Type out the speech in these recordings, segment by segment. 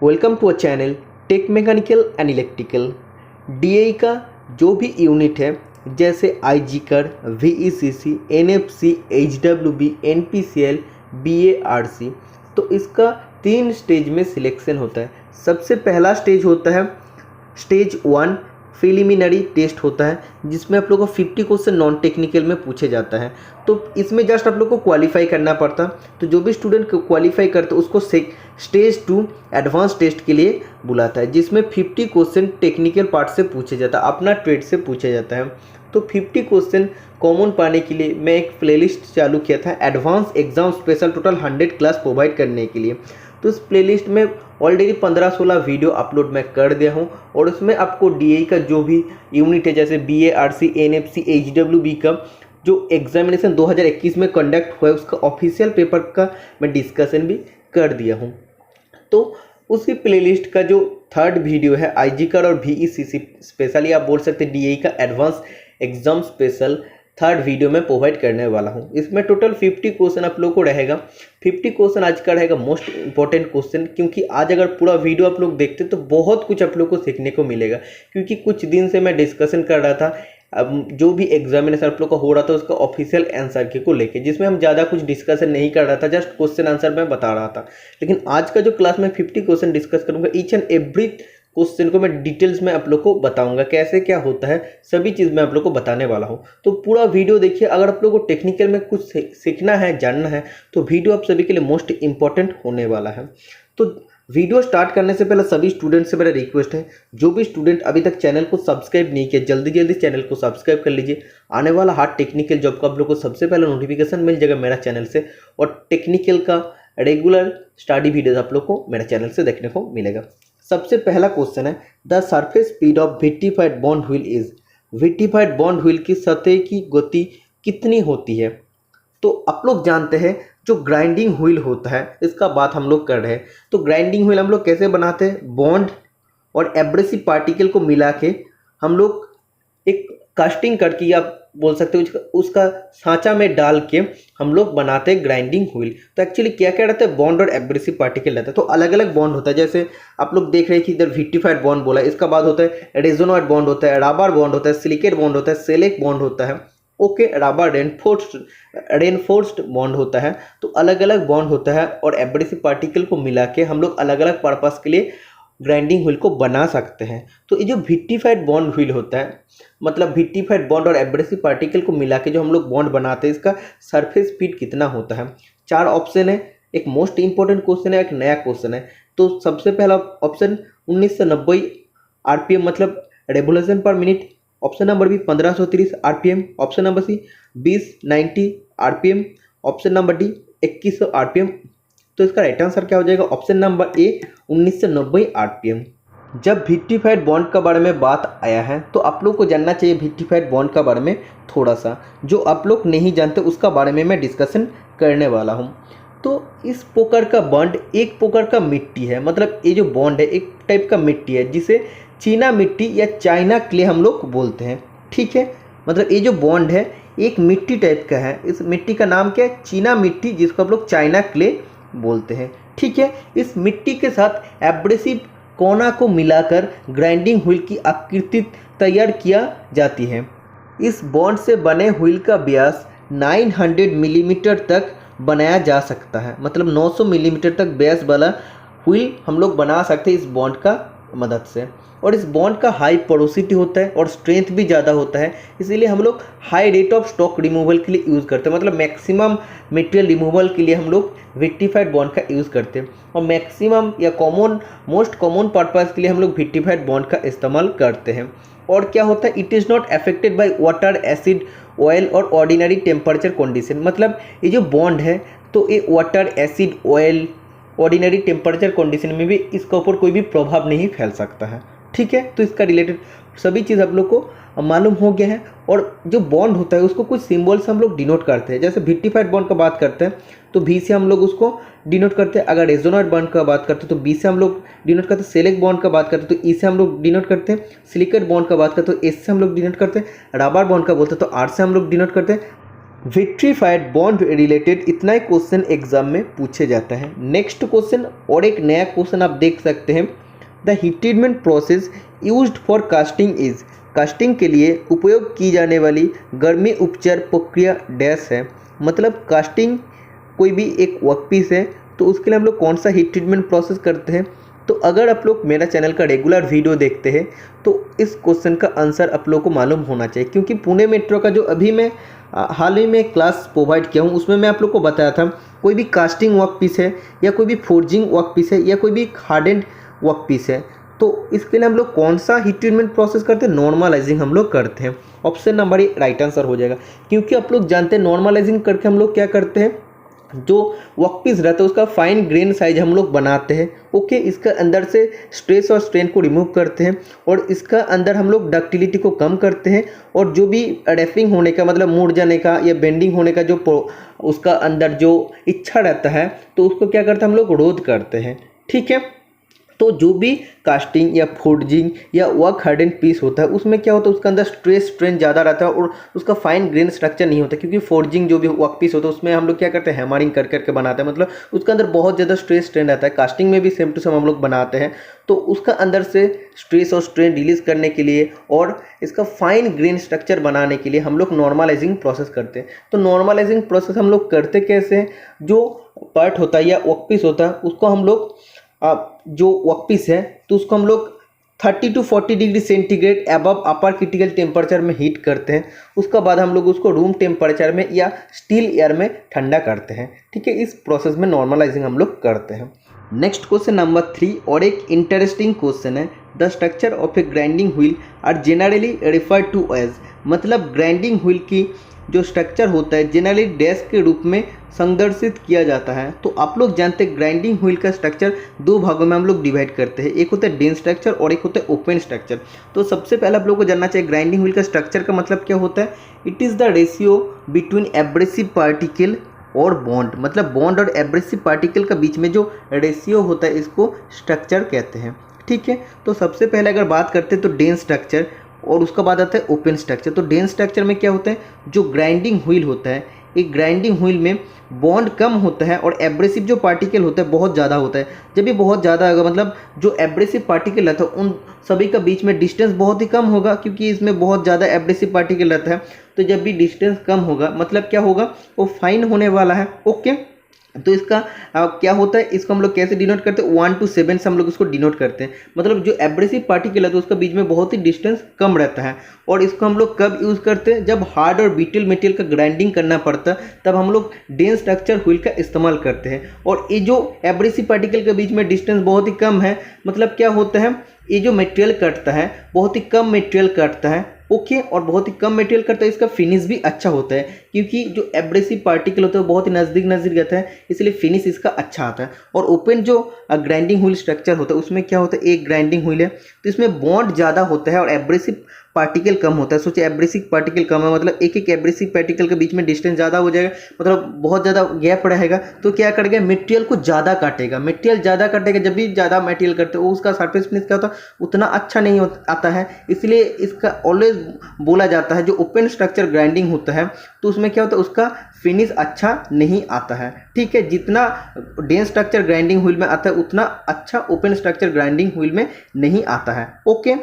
Welcome to a channel tech mechanical and electrical. DI का जो भी यूनिट है जैसे IGCAR, VECC, NFC, HWB, NPCL, BARC, तो इसका 3 स्टेज में सिलेक्शन होता है। सबसे पहला स्टेज होता है स्टेज 1 प्रिलिमिनरी टेस्ट होता है, जिसमें आप लोग को 50 क्वेश्चन नॉन टेक्निकल में पूछे जाता है। तो इसमें जस्ट आप लोग को क्वालिफाई करना पड़ता। तो जो भी स्टूडेंट क्वालिफाई करते उसको स्टेज 2 एडवांस टेस्ट के लिए बुलाता है, जिसमें 50 क्वेश्चन टेक्निकल पार्ट से पूछे जाता है, अपना ट्रेड से पूछा जाता है। तो 50 क्वेश्चन कॉमन पाने के लिए मैं एक प्लेलिस्ट चालू किया था advance exam special, total 100 class provide करने के लिए। तो इस प्लेलिस्ट में ऑलरेडी 15-16 वीडियो अपलोड मैं कर दिया हूं, और उसमें आपको डीआई का जो भी यूनिट है जैसे बीएआरसी, एनएफसी, एचडब्ल्यूबी का जो एग्जामिनेशन 2021 में कंडक्ट हुआ है उसका ऑफिशियल पेपर का मैं डिस्कशन भी कर दिया हूं। तो उसी प्लेलिस्ट का जो 3rd वीडियो है आईजीकर और वीईसीसी स्पेशली आप बोल सकते हैं डीआई का advance exam special 3rd video में प्रोवाइड करने वाला हूं। इसमें टोटल 50 क्वेश्चन आप लोग को रहेगा। 50 क्वेश्चन आज का रहेगा मोस्ट इंपॉर्टेंट क्वेश्चन, क्योंकि आज अगर पूरा वीडियो आप लोग देखते तो बहुत कुछ आप लोग को सीखने को मिलेगा। क्योंकि कुछ दिन से मैं डिस्कशन कर रहा था अब जो भी एग्जामिनेशन आप लोग का हो रहा था उसका ऑफिशियल आंसर के को लेके, जिसमें हम ज़्यादा कुछ डिस्कशन नहीं कर रहा था, जस्ट क्वेश्चन आंसर मैं बता रहा था। लेकिन आज का जो क्लास में 50 क्वेश्चन डिस्कस करूँगा, ईच एंड एवरी क्वेश्चन को मैं डिटेल्स में आप लोग को बताऊंगा, कैसे क्या होता है सभी चीज़ मैं आप लोग को बताने वाला हूं। तो पूरा वीडियो देखिए। अगर आप लोग को टेक्निकल में कुछ सीखना है, जानना है, तो वीडियो आप सभी के लिए मोस्ट इंपॉर्टेंट होने वाला है। तो वीडियो स्टार्ट करने से पहले सभी स्टूडेंट से मेरा रिक्वेस्ट है, जो भी स्टूडेंट अभी तक चैनल को सब्सक्राइब नहीं किया जल्दी जल्दी चैनल को सब्सक्राइब कर लीजिए। आने वाला हार्ड टेक्निकल जॉब का आप लोग को सबसे पहले नोटिफिकेशन मिल जाएगा मेरा चैनल से, और टेक्निकल का रेगुलर स्टडी वीडियोज आप लोग को मेरे चैनल से देखने को मिलेगा। सबसे पहला क्वेश्चन है the surface speed of vitrified bond wheel is. Vitrified bond wheel की सतह की गति कितनी होती है? तो आप लोग जानते हैं जो ग्राइंडिंग व्हील होता है इसका बात हम लोग कर रहे हैं। तो ग्राइंडिंग व्हील हम लोग कैसे बनाते हैं? बॉन्ड और एब्रेसिव पार्टिकल को मिला के हम लोग एक कास्टिंग करके या बोल सकते हो उसका सांचा में डाल के हम लोग बनाते हैं ग्राइंडिंग व्हील। तो एक्चुअली क्या क्या रहता है? बॉन्ड और एब्रेसिव पार्टिकल रहता है। तो अलग अलग बॉन्ड होता है, जैसे आप लोग देख रहे हैं कि इधर विट्रीफाइड बॉन्ड बोला है, इसका बाद होता है रेजोनाइड बॉन्ड होता है, रबर बॉन्ड होता है, सिलिकेट बॉन्ड होता है, सेलेक बॉन्ड होता है, ओके, रबर रेनफोर्स्ड बॉन्ड होता है। तो अलग अलग बॉन्ड होता है, और एब्रेसिव पार्टिकल को मिला के हम लोग अलग अलग पर्पस के लिए ग्राइंडिंग व्हील को बना सकते हैं। तो ये जो विट्रीफाइड बॉन्ड व्हील होता है, मतलब विट्रीफाइड बॉन्ड और एब्रेसिव पार्टिकल को मिला के जो हम लोग बॉन्ड बनाते हैं, इसका सरफेस स्पीड कितना होता है? 4 ऑप्शन है, एक मोस्ट इंपॉर्टेंट क्वेश्चन है, एक नया क्वेश्चन है। तो सबसे पहला ऑप्शन 1990 आरपीएम मतलब revolution per minute, option number b 1530 RPM, option number c 2090 RPM, option number d 2100 RPM. तो इसका राइट आंसर क्या हो जाएगा? Option number a 1990 RPM. जब विट्रीफाइड बॉन्ड का बारे में बात आया है तो आप लोग को जानना चाहिए विट्रीफाइड बॉन्ड का बारे में थोड़ा सा, जो आप लोग नहीं जानते उसका बारे में मैं डिस्कशन करने वाला हूँ। तो इस पोकर का बॉन्ड एक पोकर का मिट्टी है, मतलब ये जो बॉन्ड है एक टाइप का मिट्टी है जिसे चीना मिट्टी या चाइना क्ले हम लोग बोलते हैं। ठीक है, मतलब ये जो बॉन्ड है एक मिट्टी टाइप का है। इस मिट्टी का नाम क्या है? चीना मिट्टी, जिसको आप लोग चाइना क्ले बोलते हैं। ठीक है, इस मिट्टी के साथ एब्रेसिव कोना को मिलाकर ग्राइंडिंग व्हील की आकृति तैयार किया जाती है। इस बॉन्ड से बने व्हील का व्यास 900 मिलीमीटर तक बनाया जा सकता है, मतलब 900 मिलीमीटर तक व्यास वाला व्हील हम लोग बना सकते हैं इस बॉन्ड का मदद से। और इस बॉन्ड का हाई पोरोसिटी होता है और स्ट्रेंथ भी ज़्यादा होता है, इसीलिए हम लोग high rate of stock removal के लिए यूज़ करते हैं, मतलब मैक्सिमम मटेरियल रिमूवल के लिए हम लोग विट्रीफाइड बॉन्ड का यूज़ करते हैं। और मैक्सिमम या मोस्ट कॉमन पर्पज़ के लिए हम लोग विट्रीफाइड बॉन्ड का इस्तेमाल करते हैं। और क्या होता है? It is not affected by water, acid, oil और ऑर्डिनरी टेम्परेचर कंडीशन। मतलब ये जो बॉन्ड है तो ये water, acid, oil, ordinary temperature condition में भी इसका ऊपर कोई भी प्रभाव नहीं फैल सकता है। ठीक है, तो इसका रिलेटेड सभी चीज़ आप लोग को मालूम हो गया है। और जो बॉन्ड होता है उसको कुछ सिंबल से हम लोग डिनोट करते हैं। जैसे विट्रीफाइड बॉन्ड का बात करते हैं तो वी से हम लोग उसको डिनोट करते हैं। अगर रेजोनाइड बॉन्ड का बात करते हैं तो बी से हम लोग डिनोट करते हैं। सेलेक बॉन्ड का बात करते हैं तो ई से हम लोग डिनोट करते हैं। सिलिकेट बॉन्ड का बात करते हैं तो एस से हम लोग डिनोट करते हैं। रबर बॉन्ड का बोलते हैं तो आर से हम लोग डिनोट करते हैं। विट्रीफाइड बॉन्ड रिलेटेड इतना ही क्वेश्चन एग्जाम में पूछे जाता है। नेक्स्ट क्वेश्चन और एक नया क्वेश्चन आप देख सकते हैं, the heat treatment process used for casting is, casting के लिए उपयोग की जाने वाली गर्मी उपचार प्रक्रिया डैश है। मतलब कास्टिंग कोई भी एक वर्कपीस है तो उसके लिए हम लोग कौन सा हीट ट्रीटमेंट प्रोसेस करते हैं। तो अगर आप लोग मेरा चैनल का रेगुलर वीडियो देखते हैं तो इस क्वेश्चन का आंसर आप लोग को मालूम होना चाहिए, क्योंकि पुणे मेट्रो का जो अभी मैं हाल ही में क्लास प्रोवाइड किया हूँ उसमें मैं आप लोग को बताया था, कोई भी कास्टिंग वर्क पीस है या कोई भी फोर्जिंग वर्क पीस है या कोई भी हार्डेंड वर्क पीस है तो इसके लिए हम लोग कौन सा हीट ट्रीटमेंट प्रोसेस करते हैं, नॉर्मलाइजिंग हम लोग करते हैं। ऑप्शन नंबर ए राइट आंसर हो जाएगा, क्योंकि आप लोग जानते हैं नॉर्मलाइजिंग करके हम लोग क्या करते हैं, जो वर्कपीस रहता है उसका फाइन ग्रेन साइज हम लोग बनाते हैं। ओके, इसका अंदर से स्ट्रेस और स्ट्रेन को रिमूव करते हैं और इसका अंदर हम लोग डक्टिलिटी को कम करते हैं और जो भी रैपिंग होने का मतलब मुड़ जाने का या बेंडिंग होने का जो उसका अंदर जो इच्छा रहता है तो उसको क्या करते हैं हम लोग रोध करते हैं। ठीक है, तो जो भी कास्टिंग या फोर्जिंग या वर्क हार्डन पीस होता है उसमें क्या होता है, उसके अंदर स्ट्रेस स्ट्रेन ज़्यादा रहता है और उसका फाइन ग्रेन स्ट्रक्चर नहीं होता, क्योंकि फोर्जिंग जो भी वर्क पीस होता है उसमें हम लोग क्या करते हैं, हैमरिंग कर करके बनाते हैं, मतलब उसके अंदर बहुत ज़्यादा स्ट्रेस स्ट्रेन रहता है। कास्टिंग में भी सेम टू सेम हम लोग बनाते हैं, तो उसका अंदर से स्ट्रेस और स्ट्रेन रिलीज करने के लिए और इसका फाइन ग्रेन स्ट्रक्चर बनाने के लिए हम लोग नॉर्मलाइजिंग प्रोसेस करते हैं। तो नॉर्मलाइजिंग प्रोसेस हम लोग करते कैसे हैं, जो पार्ट होता है या वर्क पीस होता है उसको हम लोग जो वर्कपीस है तो उसको हम लोग 30 to 40 degree centigrade above upper critical temperature में हीट करते हैं। उसके बाद हम लोग उसको रूम टेम्परेचर में या स्टील एयर में ठंडा करते हैं। ठीक है, इस प्रोसेस में नॉर्मलाइजिंग हम लोग करते हैं। नेक्स्ट क्वेश्चन नंबर 3 और एक इंटरेस्टिंग क्वेश्चन है, the structure of a grinding wheel are generally referred to as, मतलब ग्राइंडिंग व्हील की जो स्ट्रक्चर होता है जनरली डैश के रूप में संदर्शित किया जाता है। तो आप लोग जानते हैं ग्राइंडिंग व्हील का स्ट्रक्चर दो भागों में हम लोग डिवाइड करते हैं, एक होता है डेंस स्ट्रक्चर और एक होता है ओपन स्ट्रक्चर। तो सबसे पहले आप लोगों को जानना चाहिए ग्राइंडिंग व्हील का स्ट्रक्चर का मतलब क्या होता है। It is the ratio between abrasive particle और बॉन्ड, मतलब बॉन्ड और एब्रेसिव पार्टिकल का बीच में जो रेशियो होता है इसको स्ट्रक्चर कहते हैं। ठीक है, तो सबसे पहले अगर बात करते हैं तो डेंस स्ट्रक्चर और उसका बाद आता है ओपन स्ट्रक्चर। तो डेंस स्ट्रक्चर में क्या होता है, जो ग्राइंडिंग व्हील होता है एक ग्राइंडिंग व्हील में बॉन्ड कम होता है और एब्रेसिव जो पार्टिकल होता है बहुत ज़्यादा होता है। जब भी बहुत ज़्यादा होगा मतलब जो एब्रेसिव पार्टिकल रहता है उन सभी का बीच में डिस्टेंस बहुत ही कम होगा, क्योंकि इसमें बहुत ज़्यादा एब्रेसिव पार्टिकल रहता है। तो जब भी डिस्टेंस कम होगा मतलब क्या होगा, वो फाइन होने वाला है। ओके, तो इसका क्या होता है, इसको हम लोग कैसे डिनोट करते हैं, 1 to 7 से हम लोग इसको डिनोट करते हैं। मतलब जो एब्रेसिव पार्टिकल है तो उसका बीच में बहुत ही डिस्टेंस कम रहता है। और इसको हम लोग कब यूज़ करते हैं, जब हार्ड और ब्रिटल मटेरियल का ग्राइंडिंग करना पड़ता है तब हम लोग डेंस स्ट्रक्चर व्हील का इस्तेमाल करते हैं। और ये जो एब्रेसिव पार्टिकल के बीच में डिस्टेंस बहुत ही कम है, मतलब क्या होता है, ये जो मटेरियल कटता है बहुत ही कम मटेरियल कटता है। ओके, और बहुत ही कम मटेरियल करता है, इसका फिनिश भी अच्छा होता है, क्योंकि जो एब्रेसिव पार्टिकल होता है वो बहुत ही नज़दीक नज़दीक रहता है, इसलिए फिनिश इसका अच्छा आता है। और ओपन जो ग्राइंडिंग व्हील स्ट्रक्चर होता है उसमें क्या होता है, एक ग्राइंडिंग व्हील है तो इसमें बॉन्ड ज़्यादा होता है और एब्रेसिव पार्टिकल कम होता है। सोचिए एब्रेसिव पार्टिकल कम है मतलब एक एक एब्रेसिव पार्टिकल के बीच में डिस्टेंस ज़्यादा हो जाएगा, मतलब बहुत ज़्यादा गैप रहेगा, तो क्या करेगा, मटेरियल को ज़्यादा काटेगा। मटेरियल ज़्यादा काटेगा, जब भी ज़्यादा मटेरियल करते हो उसका सरफेस फिनिश क्या होता है, उतना अच्छा नहीं आता है। इसलिए इसका ऑलवेज बोला जाता है जो ओपन स्ट्रक्चर ग्राइंडिंग होता है तो उसमें क्या होता है, उसका फिनिश अच्छा नहीं आता है। ठीक है, जितना डेंस स्ट्रक्चर ग्राइंडिंग व्हील में आता है उतना अच्छा ओपन स्ट्रक्चर ग्राइंडिंग व्हील में नहीं आता है। ओके,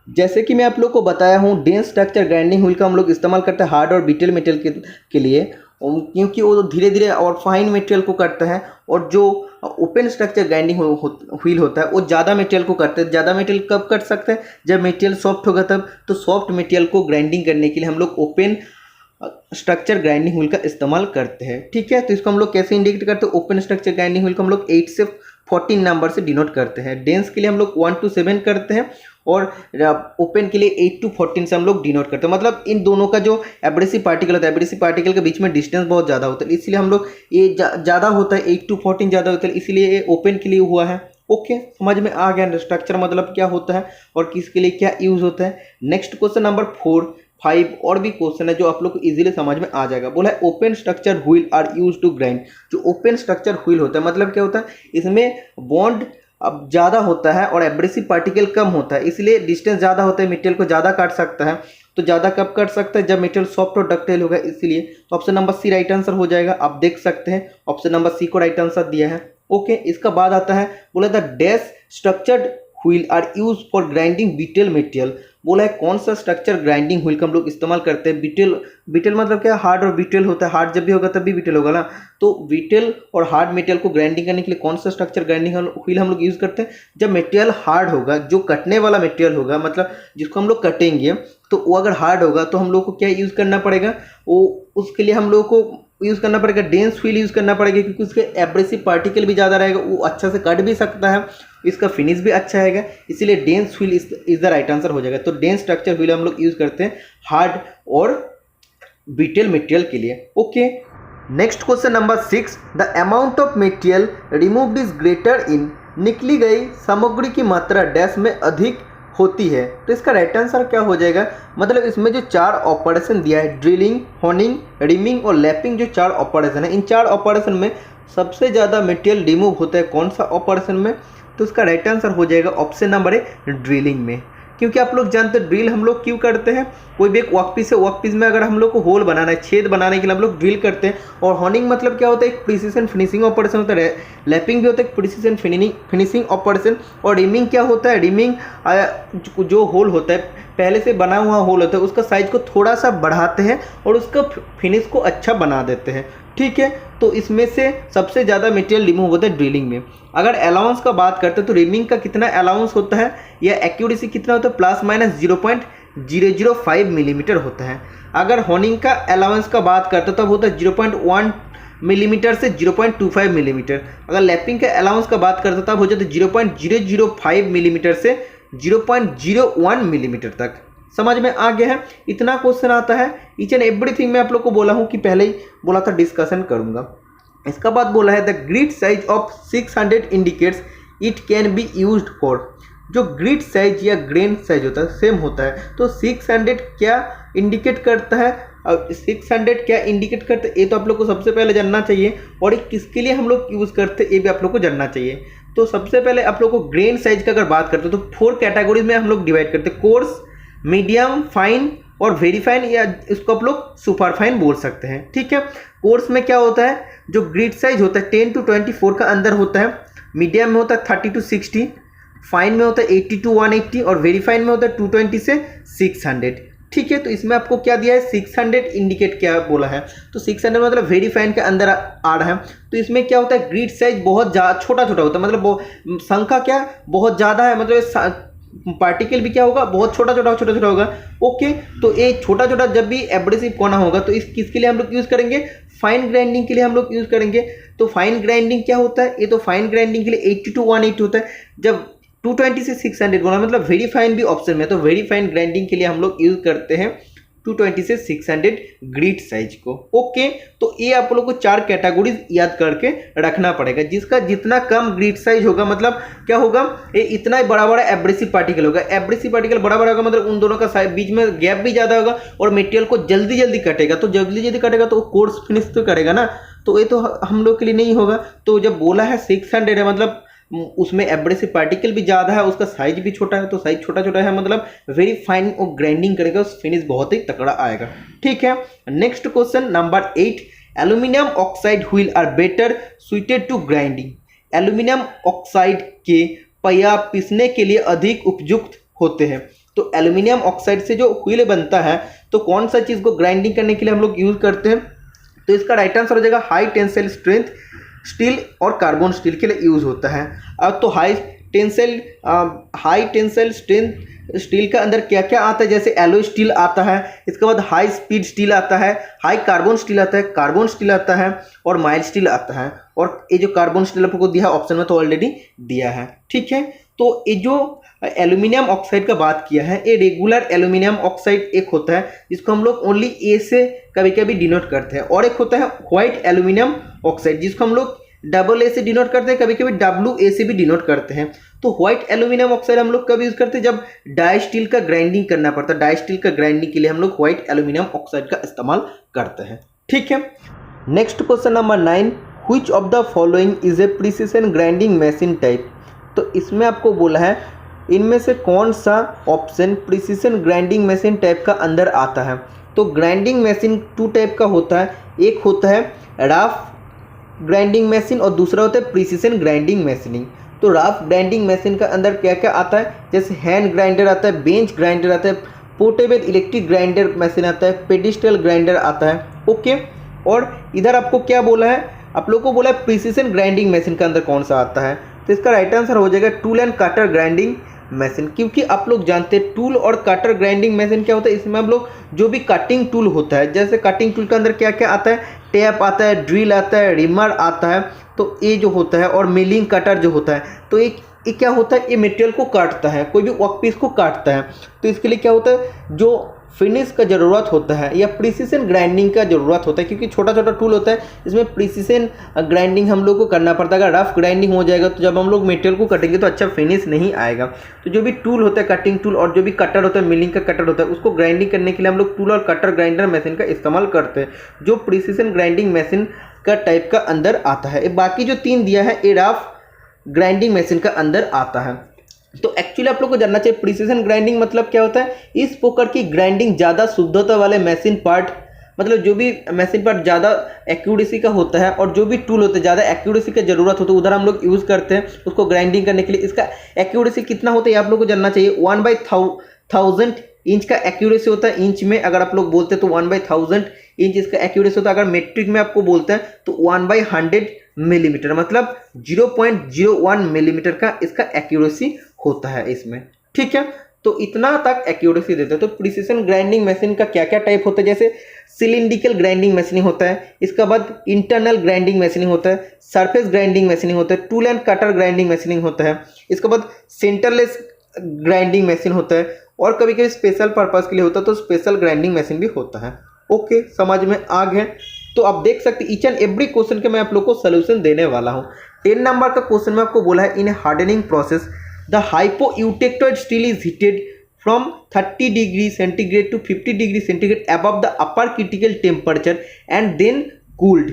जैसे कि मैं आप लोग को बताया हूँ डेंस स्ट्रक्चर ग्राइंडिंग व्हील का हम लोग इस्तेमाल करते हैं हार्ड और ब्रिटल मटेरियल के लिए, क्योंकि वो धीरे धीरे और फाइन मटेरियल को करता है। और जो ओपन स्ट्रक्चर ग्राइंडिंग व्हील होता है वो ज़्यादा मटेरियल को करता है। ज़्यादा मटेरियल कब कट सकते हैं, जब मटेरियल सॉफ्ट होगा तब। तो सॉफ्ट मटेरियल को ग्राइंडिंग करने के लिए हम लोग ओपन स्ट्रक्चर ग्राइंडिंग व्हील का इस्तेमाल करते हैं। ठीक है, तो इसको हम लोग कैसे इंडिकेट करते हैं, ओपन स्ट्रक्चर ग्राइंडिंग व्हील को हम लोग 8 से 14 नंबर से डिनोट करते हैं। डेंस के लिए हम लोग 1 to 7 करते हैं और ओपन के लिए 8 to 14 से हम लोग डिनोट करते हैं। मतलब इन दोनों का जो एब्रेसिव पार्टिकल होता है, एब्रेसिव पार्टिकल के बीच में डिस्टेंस बहुत ज़्यादा होता है, इसलिए हम लोग ये ज़्यादा होता है, 8 to 14 ज़्यादा होता है, इसलिए ये ओपन के लिए हुआ है। ओके, समझ में आ गया स्ट्रक्चर मतलब क्या होता है और किसके लिए क्या यूज़ होता है। नेक्स्ट क्वेश्चन नंबर 4, 5 और भी क्वेश्चन है जो आप लोग को इजीली समझ में आ जाएगा। बोला है open structure wheel are use to grind. जो ओपन स्ट्रक्चर व्हील होता है मतलब क्या होता है, इसमें बॉन्ड अब ज़्यादा होता है और एब्रेसिव पार्टिकल कम होता है, इसलिए डिस्टेंस ज़्यादा होता है, मटेरियल को ज़्यादा काट सकता है। तो ज़्यादा कब काट सकता है, जब मटेरियल सॉफ्ट और डक्टाइल होगा, इसलिए। तो ऑप्शन नंबर सी राइट आंसर हो जाएगा। आप देख सकते हैं ऑप्शन नंबर सी को राइट आंसर दिया है। ओके, इसका बाद आता है, बोला the dash structured wheel are use for grinding brittle material. बोला है कौन सा स्ट्रक्चर ग्राइंडिंग व्हील का हम लोग इस्तेमाल करते हैं। बिटेल, बिटेल मतलब क्या, हार्ड और बिटेल होता है। हार्ड जब भी होगा तब भी बिटेल होगा ना, तो बिटेल और हार्ड मटेरियल को ग्राइंडिंग करने के लिए कौन सा स्ट्रक्चर ग्राइंडिंग व्हील हम लोग यूज़ करते हैं। जब मटेरियल हार्ड होगा, जो कटने वाला मटेरियल होगा, मतलब जिसको हम लोग कटेंगे, तो वो अगर हार्ड होगा तो हम लोग को क्या यूज़ करना पड़ेगा, वो उसके लिए हम लोग को यूज़ करना पड़ेगा डेंस व्हील यूज़ करना पड़ेगा, क्योंकि उसके एब्रेसिव पार्टिकल भी ज़्यादा रहेगा, वो अच्छा से कट भी सकता है, इसका फिनिश भी अच्छा आएगा, इसीलिए dense wheel is the right answer हो जाएगा। तो डेंस स्ट्रक्चर व्हील हम लोग यूज़ करते हैं हार्ड और बिटेल मटेरियल के लिए। Okay, next question number 6, the amount of material removed is greater इन। निकली गई सामग्री की मात्रा डैश में अधिक होती है। तो इसका राइट आंसर क्या हो जाएगा, मतलब इसमें जो 4 ऑपरेशन दिया है, ड्रिलिंग, होनिंग, रिमिंग और लैपिंग, जो 4 ऑपरेशन है, इन 4 ऑपरेशन में सबसे ज़्यादा मटेरियल रिमूव होता है कौन सा ऑपरेशन में। तो इसका राइट आंसर हो जाएगा ऑप्शन नंबर ए, ड्रिलिंग में। क्योंकि आप लोग जानते हैं ड्रिल हम लोग क्यों करते हैं, कोई भी एक वर्कपीस है, वर्कपीस में अगर हम लोग को होल बनाना है, छेद बनाने के लिए हम लोग ड्रिल करते हैं। और होनिंग मतलब क्या होता है, एक प्रिसीजन फिनिशिंग ऑपरेशन होता है। लैपिंग भी होता है एक प्रिसीजन फिनिशिंग ऑपरेशन। और रिमिंग क्या होता है, रिमिंग जो होल होता है, पहले से बना हुआ होल होता है, उसका साइज को थोड़ा सा बढ़ाते हैं और उसका फिनिश को अच्छा बना देते हैं। ठीक है, तो इसमें से सबसे ज़्यादा मटेरियल रिमूव होता है ड्रिलिंग में। अगर अलाउंस का बात करते हैं तो रिमिंग का कितना अलाउंस होता है या एक्यूरेसी कितना होता है, ±0.005 मिलीमीटर होता है। अगर होनिंग का अलाउंस का बात करते हैं तब होता है 0.1 मिलीमीटर से 0.25 मिलीमीटर। अगर लैपिंग के अलाउंस का बात करते हैं तब हो जाता है 0.005 मिलीमीटर से 0.01 मिलीमीटर तक। समझ में आ गया है, इतना क्वेश्चन आता है। ईच एंड एवरीथिंग मैं आप लोग को बोला हूँ कि पहले ही बोला था डिस्कशन करूँगा। इसका बाद बोला है the grid size of 600 indicates it can be used for. जो ग्रिड साइज या ग्रेन साइज होता है सेम होता है, तो 600 क्या इंडिकेट करता है, अब 600 क्या इंडिकेट करते हैं ये तो आप लोग को सबसे पहले जानना चाहिए, और ये किसके लिए हम लोग यूज़ करते हैं ये भी आप लोग को जानना चाहिए। तो सबसे पहले आप लोग को ग्रेन साइज का अगर बात करते हैं तो 4 कैटेगरीज में हम लोग डिवाइड करते हैं, कोर्स, मीडियम, फाइन और वेरी फाइन, या इसको आप लोग सुपर फाइन बोल सकते हैं। ठीक है, कोर्स में क्या होता है, जो ग्रिड साइज होता है 10 to 24 का अंदर होता है, मीडियम में होता है 30 to 60, फाइन में होता है 80 to 180 और वेरी फाइन में होता है 220 से 600। ठीक है, तो इसमें आपको क्या दिया है, 600 इंडिकेट क्या बोला है, तो 600 मतलब वेरी फाइन के अंदर आ रहा है। तो इसमें क्या होता है, ग्रिड साइज बहुत छोटा छोटा होता है, मतलब संख्या क्या बहुत ज़्यादा है, मतलब पार्टिकल भी क्या होगा, बहुत छोटा छोटा होगा। ओके, तो ये छोटा छोटा जब भी एब्रेसिव कोना होगा तो इस किसके लिए हम लोग यूज़ करेंगे, फाइन ग्राइंडिंग के लिए हम लोग यूज़ करेंगे। तो फाइन ग्राइंडिंग क्या होता है, ये तो फाइन ग्राइंडिंग के लिए 80 to 180 होता है। जब 220 से 600 बोला मतलब वेरी फाइन भी ऑप्शन में, तो वेरी फाइन ग्राइंडिंग के लिए हम लोग यूज़ करते हैं 220 से 600 ग्रिड साइज को। ओके, तो ये आप लोग को 4 कैटेगरीज याद करके रखना पड़ेगा, जिसका जितना कम ग्रिड साइज होगा मतलब क्या होगा, ये इतना ही बड़ा बड़ा एब्रेसिव पार्टिकल होगा। एब्रेसिव पार्टिकल बड़ा बड़ा होगा मतलब उन दोनों का बीच में गैप भी ज़्यादा होगा और मटेरियल को जल्दी जल्दी कटेगा। तो जल्दी कटेगा तो कोर्स फिनिश तो करेगा ना, तो ये तो हम लोग के लिए नहीं होगा। तो जब बोला है 600 है मतलब उसमें एब्रेसिव पार्टिकल भी ज़्यादा है, उसका साइज भी छोटा है, तो साइज छोटा छोटा है मतलब वेरी फाइन और ग्राइंडिंग करेगा, उस फिनिश बहुत ही तगड़ा आएगा। ठीक है, next question number 8, aluminium oxide wheel are better suited to grinding. Aluminium oxide के पहिया पीसने के लिए अधिक उपयुक्त होते हैं। तो एल्यूमिनियम ऑक्साइड से जो व्हील बनता है तो कौन सा चीज़ को ग्राइंडिंग करने के लिए हम लोग यूज़ करते हैं, तो इसका राइट आंसर हो जाएगा हाई टेंसाइल स्ट्रेंथ स्टील और कार्बन स्टील के लिए यूज़ होता है। अब तो हाई टेंसाइल स्ट्रेंथ स्टील का अंदर क्या क्या आता है, जैसे एलो स्टील आता है, इसके बाद हाई स्पीड स्टील आता है, हाई कार्बन स्टील आता है, कार्बन स्टील आता है और माइल्ड स्टील आता है। और ये जो कार्बन स्टील आपको दिया है ऑप्शन में तो ऑलरेडी दिया है। ठीक है, तो ये जो एल्यूमिनियम ऑक्साइड का बात किया है, ये रेगुलर एल्यूमिनियम ऑक्साइड एक होता है जिसको हम लोग ओनली ए से कभी कभी डिनोट करते हैं, और एक होता है व्हाइट एल्यूमिनियम ऑक्साइड जिसको हम लोग AA से डिनोट करते हैं, कभी कभी WA से भी डिनोट करते हैं। तो व्हाइट एल्यूमिनियम ऑक्साइड हम लोग कब यूज़ करते हैं, जब डाई स्टील का ग्राइंडिंग करना पड़ता है। डाई स्टील का ग्राइंडिंग के लिए हम लोग व्हाइट एल्यूमिनियम ऑक्साइड का इस्तेमाल करते हैं। ठीक है, next question number 9, which of the following is a precision grinding machine type. तो इसमें आपको बोला है इनमें से कौन सा option precision grinding machine type का अंदर आता है। तो ग्राइंडिंग मशीन 2 टाइप का होता है, एक होता है राफ ग्राइंडिंग मशीन और दूसरा होता है प्रिसिशन ग्राइंडिंग मशीनिंग। तो राफ ग्राइंडिंग मशीन का अंदर क्या क्या आता है, जैसे हैंड ग्राइंडर आता है, बेंच ग्राइंडर आता है, पोर्टेबल इलेक्ट्रिक ग्राइंडर मशीन आता है, पेडिस्टल ग्राइंडर आता है। ओके, और इधर आपको क्या बोला है, आप लोगों को बोला है प्रिसिशन ग्राइंडिंग मशीन का अंदर कौन सा आता है। तो इसका राइट आंसर हो जाएगा tool end cutter grinding machine, क्योंकि आप लोग जानते हैं टूल और कटर ग्राइंडिंग मशीन क्या होता है, इसमें हम लोग जो भी कटिंग टूल होता है, जैसे कटिंग टूल के अंदर क्या क्या आता है, टेप आता है, ड्रिल आता है, रिमर आता है, तो ये जो होता है, और मिलिंग कटर जो होता है, तो ये क्या होता है, ये मटेरियल को काटता है, कोई भी वर्कपीस को काटता है। तो इसके लिए क्या होता है, जो फिनिश का ज़रूरत होता है या प्रिसिशन ग्राइंडिंग का ज़रूरत होता है, क्योंकि छोटा छोटा टूल होता है, इसमें प्रिसिशन ग्राइंडिंग हम लोग को करना पड़ता है। अगर रफ ग्राइंडिंग हो जाएगा तो जब हम लोग मटेरियल को कटेंगे तो अच्छा फिनिश नहीं आएगा। तो जो भी टूल होता है कटिंग टूल और जो भी कटर होता है, मिलिंग का कटर होता है, उसको ग्राइंडिंग करने के लिए हम लोग टूल और कटर ग्राइंडर मशीन का इस्तेमाल करते हैं, जो प्रिसिशन ग्राइंडिंग मशीन का टाइप का अंदर आता है। बाकी जो 3 दिया है ये रफ ग्राइंडिंग मशीन का अंदर आता है। तो एक्चुअली आप लोग को जानना चाहिए प्रिसिशन ग्राइंडिंग मतलब क्या होता है, इस प्रकार की ग्राइंडिंग ज़्यादा शुद्धता वाले मशीन पार्ट, मतलब जो भी मशीन पार्ट ज़्यादा एक्यूरेसी का होता है और जो भी टूल होता है ज़्यादा एक्यूरेसी की ज़रूरत होती है, उधर हम लोग यूज़ करते हैं उसको ग्राइंडिंग करने के लिए। इसका एक्यूरेसी कितना होता है आप लोग को जानना चाहिए, 1/1000 इंच का एक्यूरेसी होता है। इंच में अगर आप लोग बोलते हैं तो 1/1000 इंच इसका एक्यूरेसी होता है। अगर मेट्रिक में आपको बोलते हैं तो 1/100 मिलीमीटर, मतलब 0.01 मिलीमीटर का इसका एक्यूरेसी होता है इसमें। ठीक है, तो इतना तक एक्यूरेसी देते हैं। तो प्रिसिशन ग्राइंडिंग मशीन का क्या क्या टाइप होता है, जैसे सिलिंड्रिकल ग्राइंडिंग मशीनिंग होता है, इसके बाद इंटरनल ग्राइंडिंग मशीनिंग होता है, सरफेस ग्राइंडिंग मशीनिंग होता है, tool end cutter grinding machining होता है, इसके बाद सेंटरलेस ग्राइंडिंग मशीन होता है, और कभी कभी स्पेशल पर्पस के लिए होता है तो स्पेशल ग्राइंडिंग मशीन भी होता है। ओके, समझ में आ गए। तो आप देख सकते ईच एंड एवरी क्वेश्चन के मैं आप लोग को सोल्यूशन देने वाला हूँ। 10 नंबर का क्वेश्चन में आपको बोला है in hardening process the hypoeutectoid steel is heated from 30 degree centigrade to 50 degree centigrade above the upper critical temperature and then cooled।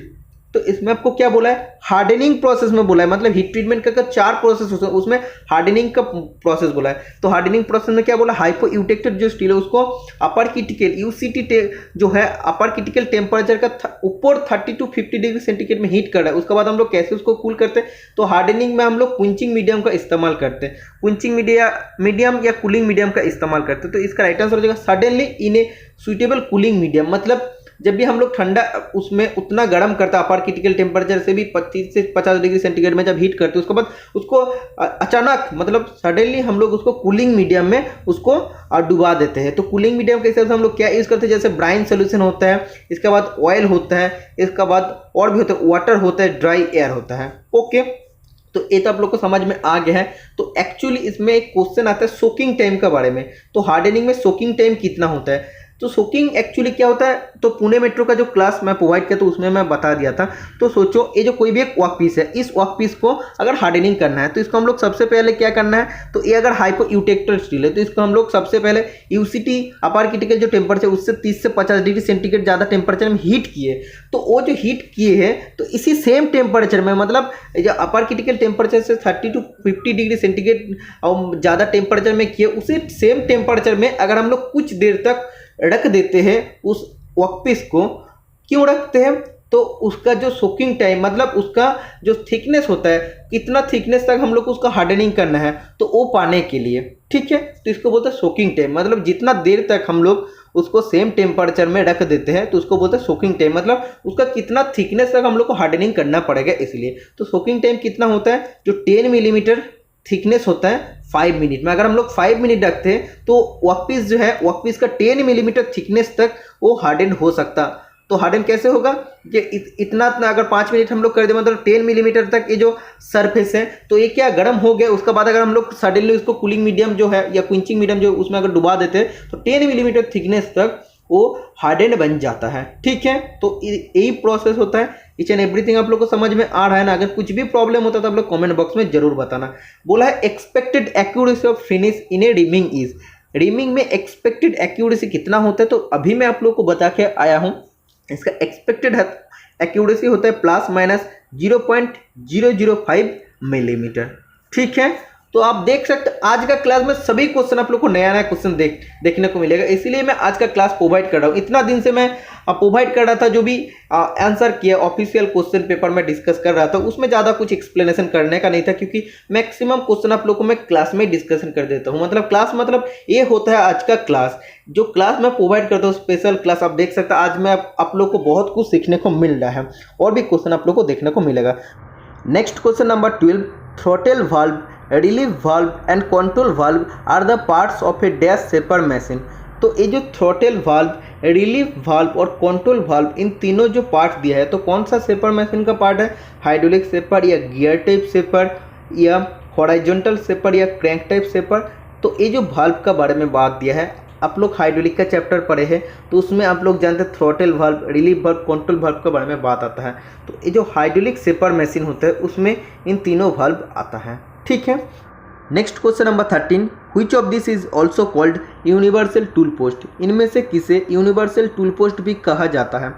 तो इसमें आपको क्या बोला है, हार्डनिंग प्रोसेस में बोला है, मतलब हीट ट्रीटमेंट का 4 प्रोसेस होता है, उसमें हार्डनिंग का प्रोसेस बोला है। तो हार्डनिंग प्रोसेस में क्या बोला, हाइपोयूटेक्टेड जो स्टील है उसको अपर क्रिटिकल यूसीटी जो है अपर क्रिटिकल टेम्परेचर का ऊपर 30 to 50 डिग्री सेंटीग्रेड में हीट कर रहा है। उसके बाद हम लोग कैसे उसको कूल करते हैं, तो हार्डनिंग में हम लोग क्विंचिंग मीडियम का इस्तेमाल करते हैं, क्विंचिंग मीडियम या कूलिंग मीडियम का इस्तेमाल करते हैं। तो इसका राइट आंसर हो जाएगा suddenly in A suitable cooling medium, मतलब जब भी हम लोग ठंडा उसमें उतना गर्म करता है अपर क्रिटिकल टेम्परेचर से भी 25 से 50 डिग्री सेंटीग्रेड में जब हीट करते हैं उसके बाद उसको अचानक मतलब सडनली हम लोग उसको कूलिंग मीडियम में उसको डुबा देते हैं। तो कूलिंग मीडियम के हिसाब से हम लोग क्या यूज़ करते हैं, जैसे ब्राइन सोल्यूशन होता है, इसके बाद ऑयल होता है, इसके बाद और भी होता है, वाटर होता है, ड्राई एयर होता है। ओके, तो ये तो आप लोग को समझ में आ गया है। तो एक्चुअली इसमें एक क्वेश्चन आता है सोकिंग टाइम के बारे में। तो हार्डनिंग में सोकिंग टाइम कितना होता है, तो सोकिंग एक्चुअली क्या होता है, तो पुणे मेट्रो का जो क्लास मैं प्रोवाइड किया तो उसमें मैं बता दिया था। तो सोचो ये जो कोई भी एक वर्क पीस है, इस वर्क पीस को अगर हार्डनिंग करना है तो इसको हम लोग सबसे पहले क्या करना है, तो ये अगर हाइपोयूटेक्टेड स्टील है तो इसको हम लोग सबसे पहले यूसीटी अपर क्रिटिकल जो टेम्परेचर उससे 30 से 50 डिग्री सेंटीग्रेड ज़्यादा टेम्परेचर में हीट किए। तो वो जो हीट किए हैं तो इसी सेम टेम्परेचर में, मतलब जो अपर क्रिटिकल टेम्परेचर से 30 to 50 डिग्री सेंटीग्रेड और ज़्यादा टेम्परेचर में किए, उसी सेम टेम्परेचर में अगर हम लोग कुछ देर तक रख देते हैं उस वर्कपीस को। क्यों रखते हैं, तो उसका जो सोकिंग टाइम मतलब उसका जो थिकनेस होता है, कितना थिकनेस तक हम लोग को उसका हार्डनिंग करना है तो वो पाने के लिए। ठीक है, तो इसको बोलते हैं सोकिंग टाइम, मतलब जितना देर तक हम लोग उसको सेम टेम्परेचर में रख देते हैं तो उसको बोलते हैं सोकिंग टाइम, मतलब उसका कितना थिकनेस तक हम लोग को हार्डनिंग करना पड़ेगा इसलिए। तो सोकिंग टाइम कितना होता है, जो 10 मिलीमीटर थिकनेस होता है 5 मिनट में। अगर हम लोग 5 मिनट रखते हैं तो वर्कपीस जो है वर्कपीस का 10 मिलीमीटर थिकनेस तक वो हार्डन हो सकता। तो हार्डन कैसे होगा कि इतना अगर 5 मिनट हम लोग कर दे, मतलब 10 मिलीमीटर तक ये जो सरफेस है तो ये क्या गर्म हो गया। उसके बाद अगर हम लोग सडनली उसको कूलिंग मीडियम जो है या क्विंचिंग मीडियम जो उसमें अगर डुबा देते हैं तो 10 मिलीमीटर थिकनेस तक वो हार्डन बन जाता है। ठीक है, तो यही प्रोसेस होता है। ईच एंड एवरीथिंग आप लोग को समझ में आ रहा है ना। अगर कुछ भी प्रॉब्लम होता है तो आप लोग कमेंट बॉक्स में जरूर बताना। बोला है expected accuracy of finish in A rhyming is, rhyming में एक्सपेक्टेड एक्यूरेसी कितना होता है, तो अभी मैं आप लोग को बता के आया हूँ। इसका एक्सपेक्टेड एक्यूरेसी होता है ±0.005 मिलीमीटर। ठीक है, तो आप देख सकते आज का क्लास में सभी क्वेश्चन आप लोग को नया नया क्वेश्चन देखने को मिलेगा, इसीलिए मैं आज का क्लास प्रोवाइड कर रहा हूँ। इतना दिन से मैं प्रोवाइड कर रहा था, जो भी आंसर किया ऑफिशियल क्वेश्चन पेपर में डिस्कस कर रहा था, उसमें ज़्यादा कुछ एक्सप्लेनेशन करने का नहीं था, क्योंकि मैक्सिमम क्वेश्चन आप लोग को मैं क्लास में डिस्कशन कर देता हूँ। मतलब क्लास मतलब ये होता है आज का क्लास, जो क्लास मैं प्रोवाइड करता हूँ स्पेशल क्लास। आप देख सकते हैं आज मैं आप लोग को बहुत कुछ सीखने को मिल रहा है और भी क्वेश्चन आप लोग को देखने को मिलेगा। Next question number 12, throttle valve, relief valve and control valve are the parts of a dash shaper machine. तो ये जो थ्रॉटल वाल्व, रिलीफ वाल्व और कंट्रोल वाल्व, इन तीनों जो पार्ट दिया है, तो कौन सा शेपर मशीन का पार्ट है? हाइड्रोलिक शेपर या गियर टाइप शेपर या हॉरिजॉन्टल शेपर या क्रैंक टाइप शेपर। तो ये जो वाल्व का बारे में बात दिया है, आप लोग हाइड्रोलिक का चैप्टर पढ़े हैं तो उसमें आप लोग जानते हैं throttle valve, relief valve, control valve के बारे में बात आता है। तो ये जो हाइड्रोलिक शेपर मशीन होता है उसमें इन तीनों वाल्व आता है, ठीक है। Next question number 13, which of this is also called universal tool post. इनमें से किसे यूनिवर्सल टूल पोस्ट भी कहा जाता है?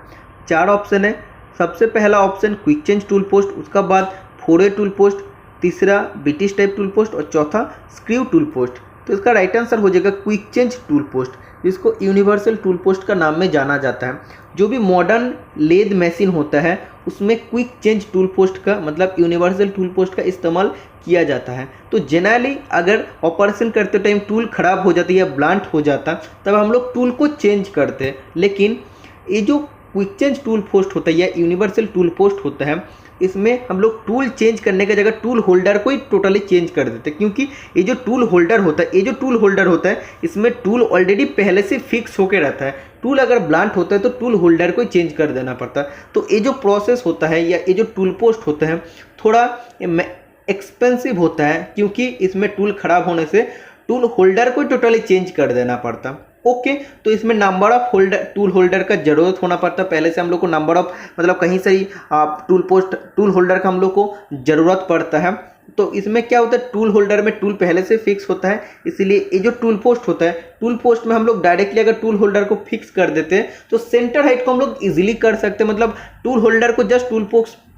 4 ऑप्शन है। सबसे पहला option quick change tool post, उसका बाद फोरे टूल पोस्ट, तीसरा ब्रिटिश टाइप टूल पोस्ट और चौथा स्क्रू टूल पोस्ट। तो इसका राइट आंसर हो जाएगा क्विक चेंज टूल पोस्ट, जिसको यूनिवर्सल टूल पोस्ट का नाम में जाना जाता है। जो भी मॉडर्न लेद मशीन होता है उसमें क्विक चेंज टूल पोस्ट का मतलब यूनिवर्सल टूल पोस्ट का इस्तेमाल किया जाता है। तो जनरली अगर ऑपरेशन करते टाइम टूल खराब हो जाती है या ब्लंट हो जाता तब हम लोग टूल को चेंज करते हैं, लेकिन ये जो क्विक चेंज टूल पोस्ट होता है या यूनिवर्सल टूल पोस्ट होता है, इसमें हम लोग टूल चेंज करने की जगह टूल होल्डर को ही टोटली चेंज कर देते हैं। क्योंकि ये जो टूल होल्डर होता है इसमें टूल ऑलरेडी पहले से फिक्स होके रहता है। टूल अगर ब्लंट होता है तो टूल होल्डर को ही चेंज कर देना पड़ता है। तो ये जो प्रोसेस होता है या ये जो टूल पोस्ट होता है थोड़ा एक्सपेंसिव होता है, क्योंकि इसमें टूल खराब होने से टूल होल्डर को टोटली चेंज कर देना पड़ता। ओके, तो इसमें नंबर ऑफ टूल होल्डर का जरूरत होना पड़ता है। पहले से हम लोग को नंबर ऑफ मतलब कहीं से ही टूल होल्डर का हम लोग को ज़रूरत पड़ता है। तो इसमें क्या होता है, टूल होल्डर में टूल पहले से फिक्स होता है, इसलिए ये जो टूल पोस्ट होता है, टूल पोस्ट में हम लोग डायरेक्टली अगर टूल होल्डर को फिक्स कर देते हैं तो सेंटर हाइट को हम लोग इजीली कर सकते हैं। मतलब टूल होल्डर को जस्ट टूल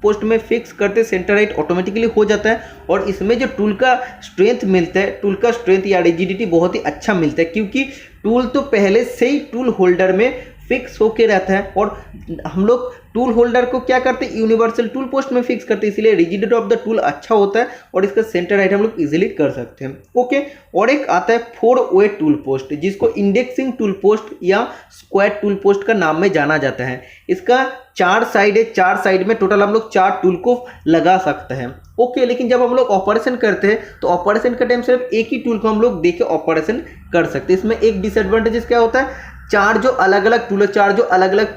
पोस्ट में फिक्स करते सेंटर हाइट ऑटोमेटिकली हो जाता है। और इसमें जो टूल का स्ट्रेंथ मिलता है, टूल का स्ट्रेंथ या रिजिडिटी बहुत ही अच्छा मिलता है, क्योंकि टूल तो पहले से ही टूल होल्डर में फिक्स होके रहता है। और हम लोग टूल होल्डर को क्या करते हैं, यूनिवर्सल टूल पोस्ट में फिक्स करते हैं, इसलिए रिजिडिटी ऑफ द टूल अच्छा होता है और इसका सेंटर हाइट हम लोग इजीली कर सकते हैं। ओके, और एक आता है 4-वे टूल पोस्ट, जिसको इंडेक्सिंग टूल पोस्ट या स्क्वायर टूल पोस्ट का नाम में जाना जाता है। इसका 4 साइड है, 4 साइड में टोटल हम लोग 4 टूल को लगा सकते हैं। ओके, लेकिन जब हम लोग ऑपरेशन करते हैं तो ऑपरेशन का टाइम सिर्फ एक ही टूल को हम लोग देके ऑपरेशन कर सकते हैं। इसमें एक डिसएडवांटेज क्या होता है, 4 जो अलग अलग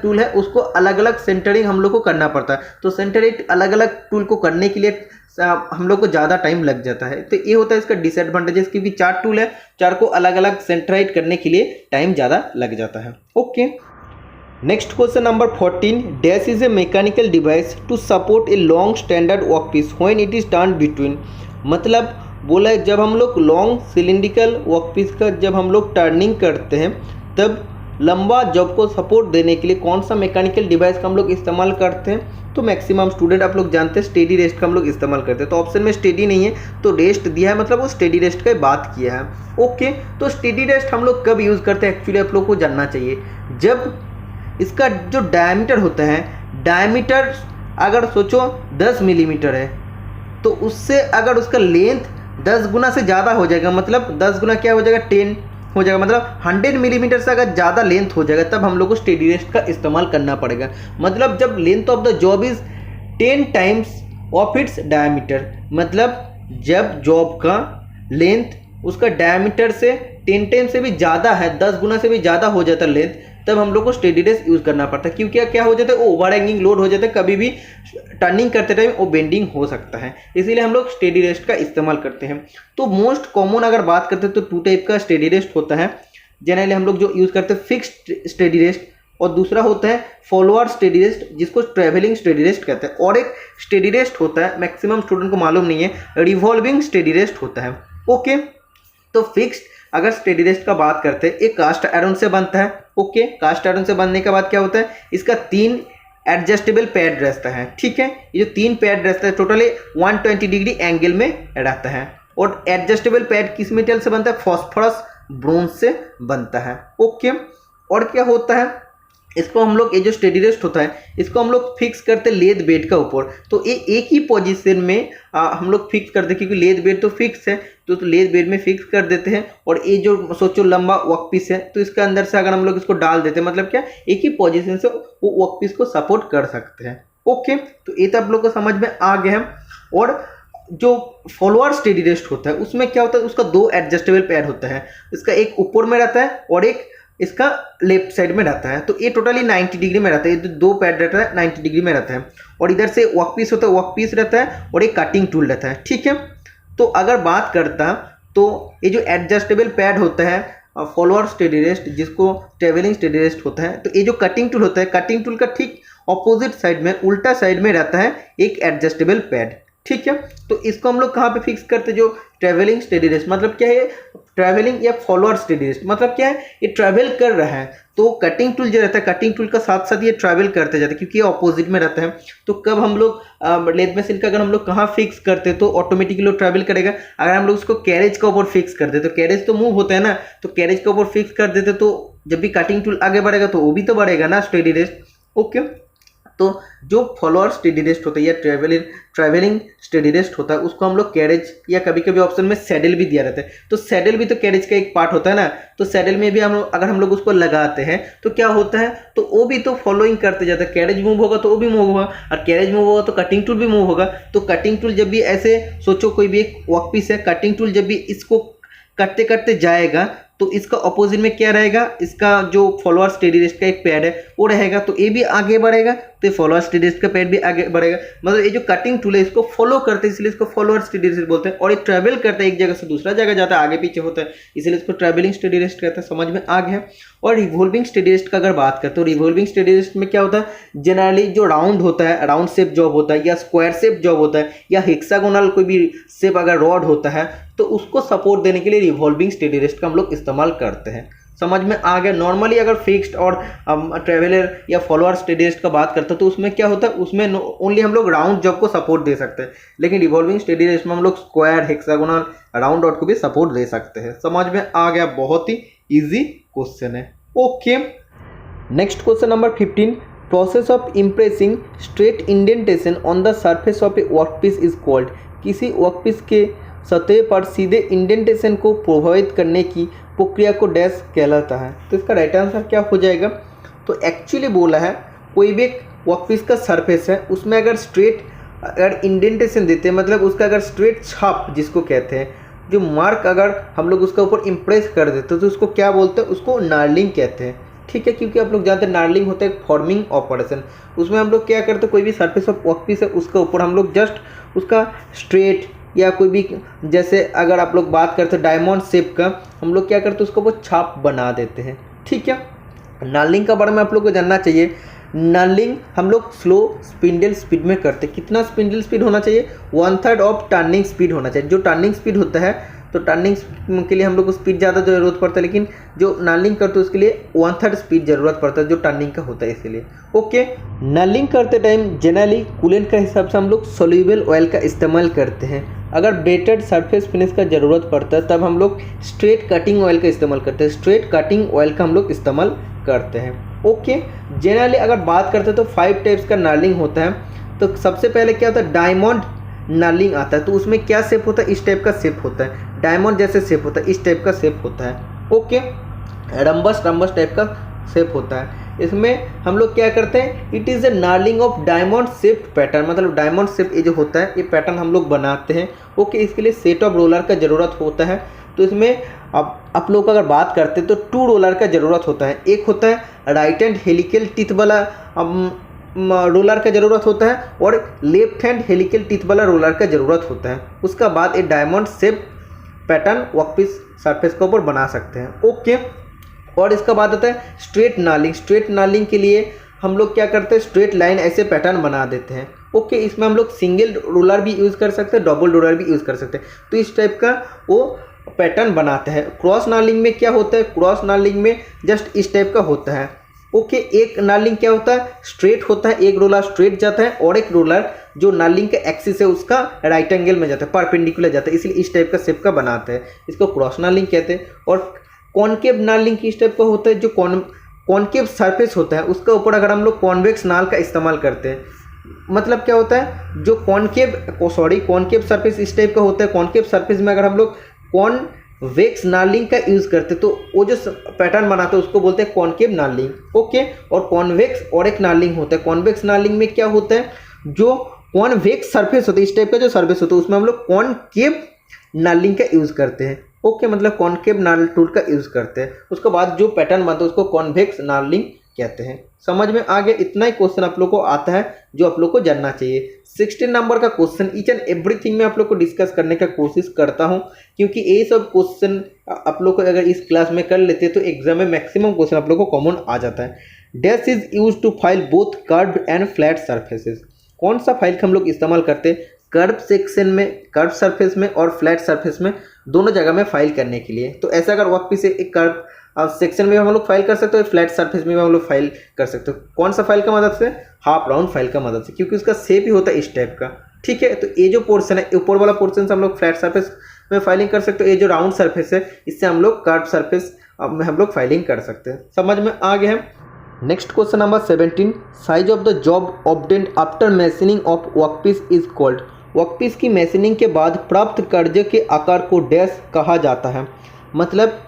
टूल है उसको अलग अलग सेंटरिंग हम लोग को करना पड़ता है। तो सेंटरिंग अलग अलग टूल को करने के लिए हम लोग को ज़्यादा टाइम लग जाता है। तो ये होता है इसका डिसएडवांटेजेस, क्योंकि 4 टूल है, 4 को अलग अलग सेंटराइट करने के लिए टाइम ज़्यादा लग जाता है। Okay, next question number 14, dash is a mechanical device to support a long standard workpiece when it is turn between. मतलब बोला है जब हम लोग लॉन्ग सिलिंड्रिकल वर्कपीस का जब हम लोग टर्निंग करते हैं तब लंबा जॉब को सपोर्ट देने के लिए कौन सा मैकेनिकल डिवाइस का हम लोग इस्तेमाल करते हैं? तो मैक्सिमम स्टूडेंट आप लोग जानते हैं स्टेडी रेस्ट का हम लोग इस्तेमाल करते हैं। तो ऑप्शन में स्टेडी नहीं है तो रेस्ट दिया है, मतलब वो स्टेडी रेस्ट का बात किया है। ओके, तो स्टेडी रेस्ट हम लोग कब यूज़ करते हैं एक्चुअली आप लोग को जानना चाहिए। जब इसका जो डायमीटर होता है, डायमीटर अगर सोचो 10 मिलीमीटर है तो उससे अगर उसका लेंथ 10 गुना से ज़्यादा हो जाएगा, मतलब 10 गुना क्या हो जाएगा, 10 हो जाएगा, मतलब 100 मिलीमीटर से अगर ज़्यादा लेंथ हो जाएगा तब हम लोग को स्टेडी रेस्ट का इस्तेमाल करना पड़ेगा। मतलब जब length of the job is 10 times of its diameter, मतलब जब जॉब का लेंथ उसका डायमीटर से 10 टाइम से भी ज़्यादा है, 10 गुना से भी ज़्यादा हो जाता है लेंथ, तब हम लोग को स्टेडी रेस्ट यूज़ करना पड़ता है। क्योंकि क्या हो जाता है, वो ओवर हैंगिंग लोड हो जाता है, कभी भी टर्निंग करते टाइम वो बेंडिंग हो सकता है, इसीलिए हम लोग स्टेडी रेस्ट का इस्तेमाल करते हैं। तो मोस्ट कॉमन अगर बात करते हैं तो 2 टाइप का स्टेडी रेस्ट होता है। जनरली हम लोग जो यूज़ करते हैं फिक्स्ड स्टेडी रेस्ट, और दूसरा होता है फॉलोअर स्टेडी रेस्ट, जिसको ट्रैवलिंग स्टेडी रेस्ट कहते हैं। और एक स्टेडी रेस्ट होता है, मैक्सिमम स्टूडेंट को मालूम नहीं है, रिवॉल्विंग स्टेडी रेस्ट होता है। ओके, तो फिक्स्ड अगर स्टेडी रेस्ट का बात करते हैं, एक कास्ट आयरन से बनता है। ओके, कास्ट आयरन से बनने के बाद क्या होता है, इसका 3 एडजस्टेबल पैड रहता है। ठीक है, ये जो 3 पैड रहता है टोटली 120 डिग्री एंगल में रहता है। और एडजस्टेबल पैड किस मेटेरियल से बनता है, फॉस्फोरस ब्रोंज से बनता है। ओके, और क्या होता है, इसको हम लोग, ये जो स्टेडी रेस्ट होता है इसको हम लोग फिक्स करते लेद बेड का ऊपर, तो ये एक ही पोजीशन में हम लोग फिक्स करते, क्योंकि लेद बेड तो फिक्स है तो लेद बेड में फिक्स कर देते हैं। और ये जो सोचो लंबा वर्कपीस है तो इसके अंदर से अगर हम लोग इसको डाल देते हैं, मतलब क्या, एक ही पोजीशन से वो वर्कपीस को सपोर्ट कर सकते हैं। ओके, तो ये तो आप लोग को समझ में आ गया है। और जो फॉलोअर स्टेडी रेस्ट होता है उसमें क्या होता है, उसका दो एडजस्टेबल पैड होता है, इसका एक ऊपर में रहता है और एक इसका लेफ्ट साइड में रहता है। तो ये टोटली 90 डिग्री में रहता है, ये दो पैड रहता है 90 डिग्री में रहता है। और इधर से वर्कपीस होता है, वर्कपीस रहता है और एक कटिंग टूल रहता है। ठीक है, तो अगर बात करता तो ये जो एडजस्टेबल पैड होता है फॉलोअर स्टेडी रेस्ट, जिसको ट्रेवलिंग स्टेडी रेस्ट होता है, तो ये जो कटिंग टूल होता है, कटिंग टूल का ठीक ऑपोजिट साइड में, उल्टा साइड में रहता है एक एडजस्टेबल पैड। ठीक है, तो इसको हम लोग कहाँ पे फिक्स करते हैं, जो ट्रैवलिंग स्टेडी रेस्ट, मतलब क्या है, ट्रैवलिंग या फॉलोअर स्टेडी रेस्ट मतलब क्या है, ये ट्रैवल कर रहा है तो कटिंग टूल जो रहता है, कटिंग टूल का साथ साथ ये ट्रैवल करते जाते हैं, क्योंकि ये ऑपोजिट में रहता है। तो कब हम लोग लेथ मशीन का अगर हम लोग कहाँ फिक्स करते तो ऑटोमेटिकली ट्रैवल करेगा। अगर हम लोग उसको कैरेज के ऊपर फिक्स कर देते तो कैरेज तो मूव होता है ना, तो कैरेज के ऊपर फिक्स कर देते तो जब भी कटिंग टूल आगे बढ़ेगा तो वो भी तो बढ़ेगा ना स्टेडी रेस्ट। ओके, तो जो फॉलोअर स्टेडी रेस्ट होता है या ट्रैवलिंग स्टेडी रेस्ट होता है उसको हम लोग कैरेज या कभी कभी ऑप्शन में सैडल भी दिया रहता है, तो सैडल भी तो कैरेज का एक पार्ट होता है ना। तो सैडल में भी अगर हम लोग उसको लगाते हैं तो क्या होता है, तो वो भी तो फॉलोइंग करते जाता है, कैरेज मूव होगा तो वो भी मूव होगा, और कैरेज मूव होगा तो कटिंग टूल भी मूव होगा। तो कटिंग टूल जब भी ऐसे सोचो, कोई भी एक वर्कपीस है, कटिंग टूल जब भी इसको करते करते जाएगा तो इसका अपोजिट में क्या रहेगा, इसका जो फॉलोअर स्टेडी रेस्ट का एक पैड है वो रहेगा, तो ये भी आगे बढ़ेगा तो ये फॉलोअर स्टेडी रेस्ट का पैड भी आगे बढ़ेगा। मतलब ये जो कटिंग टूल है इसको फॉलो करते हैं, इसलिए इसको फॉलोअर स्टेडी रेस्ट बोलते हैं। और ये ट्रैवल करता है, एक जगह से दूसरा जगह जाता है, आगे पीछे होता है, इसलिए इसको ट्रैवलिंग स्टेडी रेस्ट कहते हैं। समझ में आ गया। और रिवॉल्विंग स्टेडी रेस्ट का अगर बात करते हो, रिवॉल्विंग स्टेडी रेस्ट में क्या होता है, जनरली जो राउंड होता है, राउंड शेप जॉब होता है या स्क्वायर शेप जॉब होता है या हेक्सागोनल कोई भी शेप अगर रॉड होता है तो उसको सपोर्ट देने के लिए रिवॉल्विंग स्टेडी रेस्ट का हम लोग इस्तेमाल करते हैं। समझ में आ गया। नॉर्मली अगर फिक्स्ड और ट्रेवलर या फॉलोअर स्टेडी रेस्ट का बात करते हैं तो उसमें क्या होता है, उसमें ओनली हम लोग राउंड जॉब को सपोर्ट दे सकते हैं, लेकिन रिवॉल्विंग स्टेडी रेस्ट में हम लोग स्क्वायर, हेक्सागोनल, राउंड रॉड को भी सपोर्ट दे सकते हैं। समझ में आ गया, बहुत ही ईजी क्वेश्चन है। Okay, next question number 15, process of impressing straight indentation on the surface of A workpiece is called. किसी वर्कपीस के सतह पर सीधे इंडेंटेशन को प्रभावित करने की प्रक्रिया को डैश कहलाता है। तो इसका राइट आंसर क्या हो जाएगा, तो एक्चुअली बोला है कोई भी वर्कपीस का सरफेस है उसमें अगर स्ट्रेट अगर इंडेंटेशन देते हैं, मतलब उसका अगर स्ट्रेट छाप जिसको कहते हैं, जो मार्क अगर हम लोग उसका ऊपर इम्प्रेस कर देते हैं तो उसको क्या बोलते हैं, उसको नार्लिंग कहते हैं। ठीक है, क्योंकि आप लोग जानते हैं नार्लिंग होता है एक फॉर्मिंग ऑपरेशन। उसमें हम लोग क्या करते हैं, कोई भी सरफेस ऑफ वर्कपीस है उसका ऊपर हम लोग जस्ट उसका स्ट्रेट या कोई भी, जैसे अगर आप लोग बात करते हैं डायमंड शेप का, हम लोग क्या करते हैं उसको वो छाप बना देते हैं। ठीक है, नार्लिंग का बारे में आप लोग को जानना चाहिए। नार्लिंग हम लोग स्लो स्पिंडल स्पीड में करते हैं। कितना स्पिंडल स्पीड होना चाहिए, 1/3 ऑफ टर्निंग स्पीड होना चाहिए। जो टर्निंग स्पीड होता है तो टर्निंग के लिए हम लोग को स्पीड ज़्यादा ज़रूरत पड़ता है, लेकिन जो नार्लिंग करते हैं उसके लिए 1/3 स्पीड ज़रूरत पड़ता है जो टर्निंग का होता है, इसीलिए। ओके, नार्लिंग करते टाइम जनरली कूलेंट का हिसाब से हम लोग सोल्यूबल ऑयल का इस्तेमाल करते हैं। अगर बेटेड सरफेस फिनिश का ज़रूरत पड़ता है तब हम लोग स्ट्रेट कटिंग ऑयल का इस्तेमाल करते हैं। स्ट्रेट कटिंग ऑयल का हम लोग इस्तेमाल करते हैं। ओके, जनरली अगर बात करते हैं तो 5 टाइप्स का नार्लिंग होता है। तो सबसे पहले क्या होता है, डायमंड नार्लिंग आता है। तो उसमें क्या शेप होता है, इस टाइप का शेप होता है, डायमंड जैसे शेप होता है, इस टाइप का शेप होता है। ओके, रंबस टाइप का शेप होता है। इसमें हम लोग क्या करते हैं, it is a knurling of diamond shaped pattern, मतलब डायमंड शेप ये जो होता है ये पैटर्न हम लोग बनाते हैं। ओके, इसके लिए सेट ऑफ रोलर का ज़रूरत होता है। तो इसमें आप लोग अगर बात करते हैं तो 2 रोलर का ज़रूरत होता है। एक होता है राइट हैंड हेलिकल टीथ वाला रोलर का ज़रूरत होता है और लेफ्ट हैंड हेलिकल टीथ वाला रोलर का ज़रूरत होता है। उसका बाद एक diamond shape pattern workpiece surface के ऊपर बना सकते हैं। ओके, और इसका बाद आता है स्ट्रेट नार्लिंग। स्ट्रेट नार्लिंग के लिए हम लोग क्या करते हैं, स्ट्रेट लाइन ऐसे पैटर्न बना देते हैं। ओके, इसमें हम लोग सिंगल रोलर भी यूज़ कर सकते हैं, डबल रोलर भी यूज़ कर सकते हैं। तो इस टाइप का वो पैटर्न बनाते हैं। क्रॉस नार्लिंग में क्या होता है, क्रॉस नार्लिंग में जस्ट इस टाइप का होता है। ओके, एक नार्लिंग क्या होता है, स्ट्रेट होता है, एक रोलर स्ट्रेट जाता है और एक रोलर जो नार्लिंग का एक्सिस है उसका राइट एंगल में जाता है, परपेंडिकुलर जाता है, इसलिए इस टाइप का शेप का बनाते हैं, इसको क्रॉस नार्लिंग कहते हैं। और कॉनकेव नार्लिंग किस टाइप का होता है, जो कॉनकेव सरफेस होता है उसका ऊपर अगर हम लोग कॉन्वेक्स नाल का इस्तेमाल करते हैं, मतलब क्या होता है, जो कॉनकेव सरफेस इस टाइप का होता है, कॉनकेव सरफेस में अगर हम लोग कॉनवेक्स नार्लिंग का यूज़ करते तो वो जो पैटर्न बनाते हैं उसको बोलते हैं कॉनकेव नार्लिंग। ओके, और कॉन्वेक्स और एक नार्लिंग होता है, कॉन्वेक्स नार्लिंग में क्या होता है, जो कॉन्वेक्स सरफेस होता है, इस टाइप का जो सरफेस होता है उसमें हम लोग कॉनकेव नार्लिंग का यूज़ करते हैं। ओके, मतलब कॉनकेव नार्ल टूल का यूज़ करते हैं, उसके बाद जो पैटर्न बनता है उसको कॉन्वेक्स नार्लिंग कहते हैं। समझ में आ गया, इतना ही क्वेश्चन आप लोग को आता है जो आप लोग को जानना चाहिए। 16 नंबर का क्वेश्चन ईच एंड एवरीथिंग में आप लोग को डिस्कस करने का कोशिश करता हूं, क्योंकि ये सब क्वेश्चन आप लोग को अगर इस क्लास में कर लेते हैं तो एग्जाम में मैक्सिमम क्वेश्चन आप लोग को कॉमन आ जाता है। Dash is use to file both curved and flat surfaces. कौन सा फाइल का हम लोग इस्तेमाल करते हैं, कर्व सेक्शन में, कर्व सरफेस में और फ्लैट सरफेस में, दोनों जगह में फाइल करने के लिए। तो ऐसा अगर वर्कपीस से एक कर्व सेक्शन में हम लोग फाइल कर सकते हो, फ्लैट सरफेस में हम लोग फाइल कर सकते हो। कौन सा फाइल का मदद से, हाफ राउंड फाइल का मदद से, क्योंकि उसका शेप ही होता है इस टाइप का। ठीक है, तो ये जो पोर्शन है, ऊपर वाला पोर्शन से हम लोग फ्लैट सरफेस में फाइलिंग कर सकते हो, ये जो राउंड सरफेस है इससे हम लोग कर्व सरफेस में हम लोग फाइलिंग कर सकते हैं। समझ में आ गया है। Next question number 17, size of the job obtained after machining of workpiece is called. Workpiece की मैशिनिंग के बाद प्राप्त कर्ज के आकार को डैश कहा जाता है। मतलब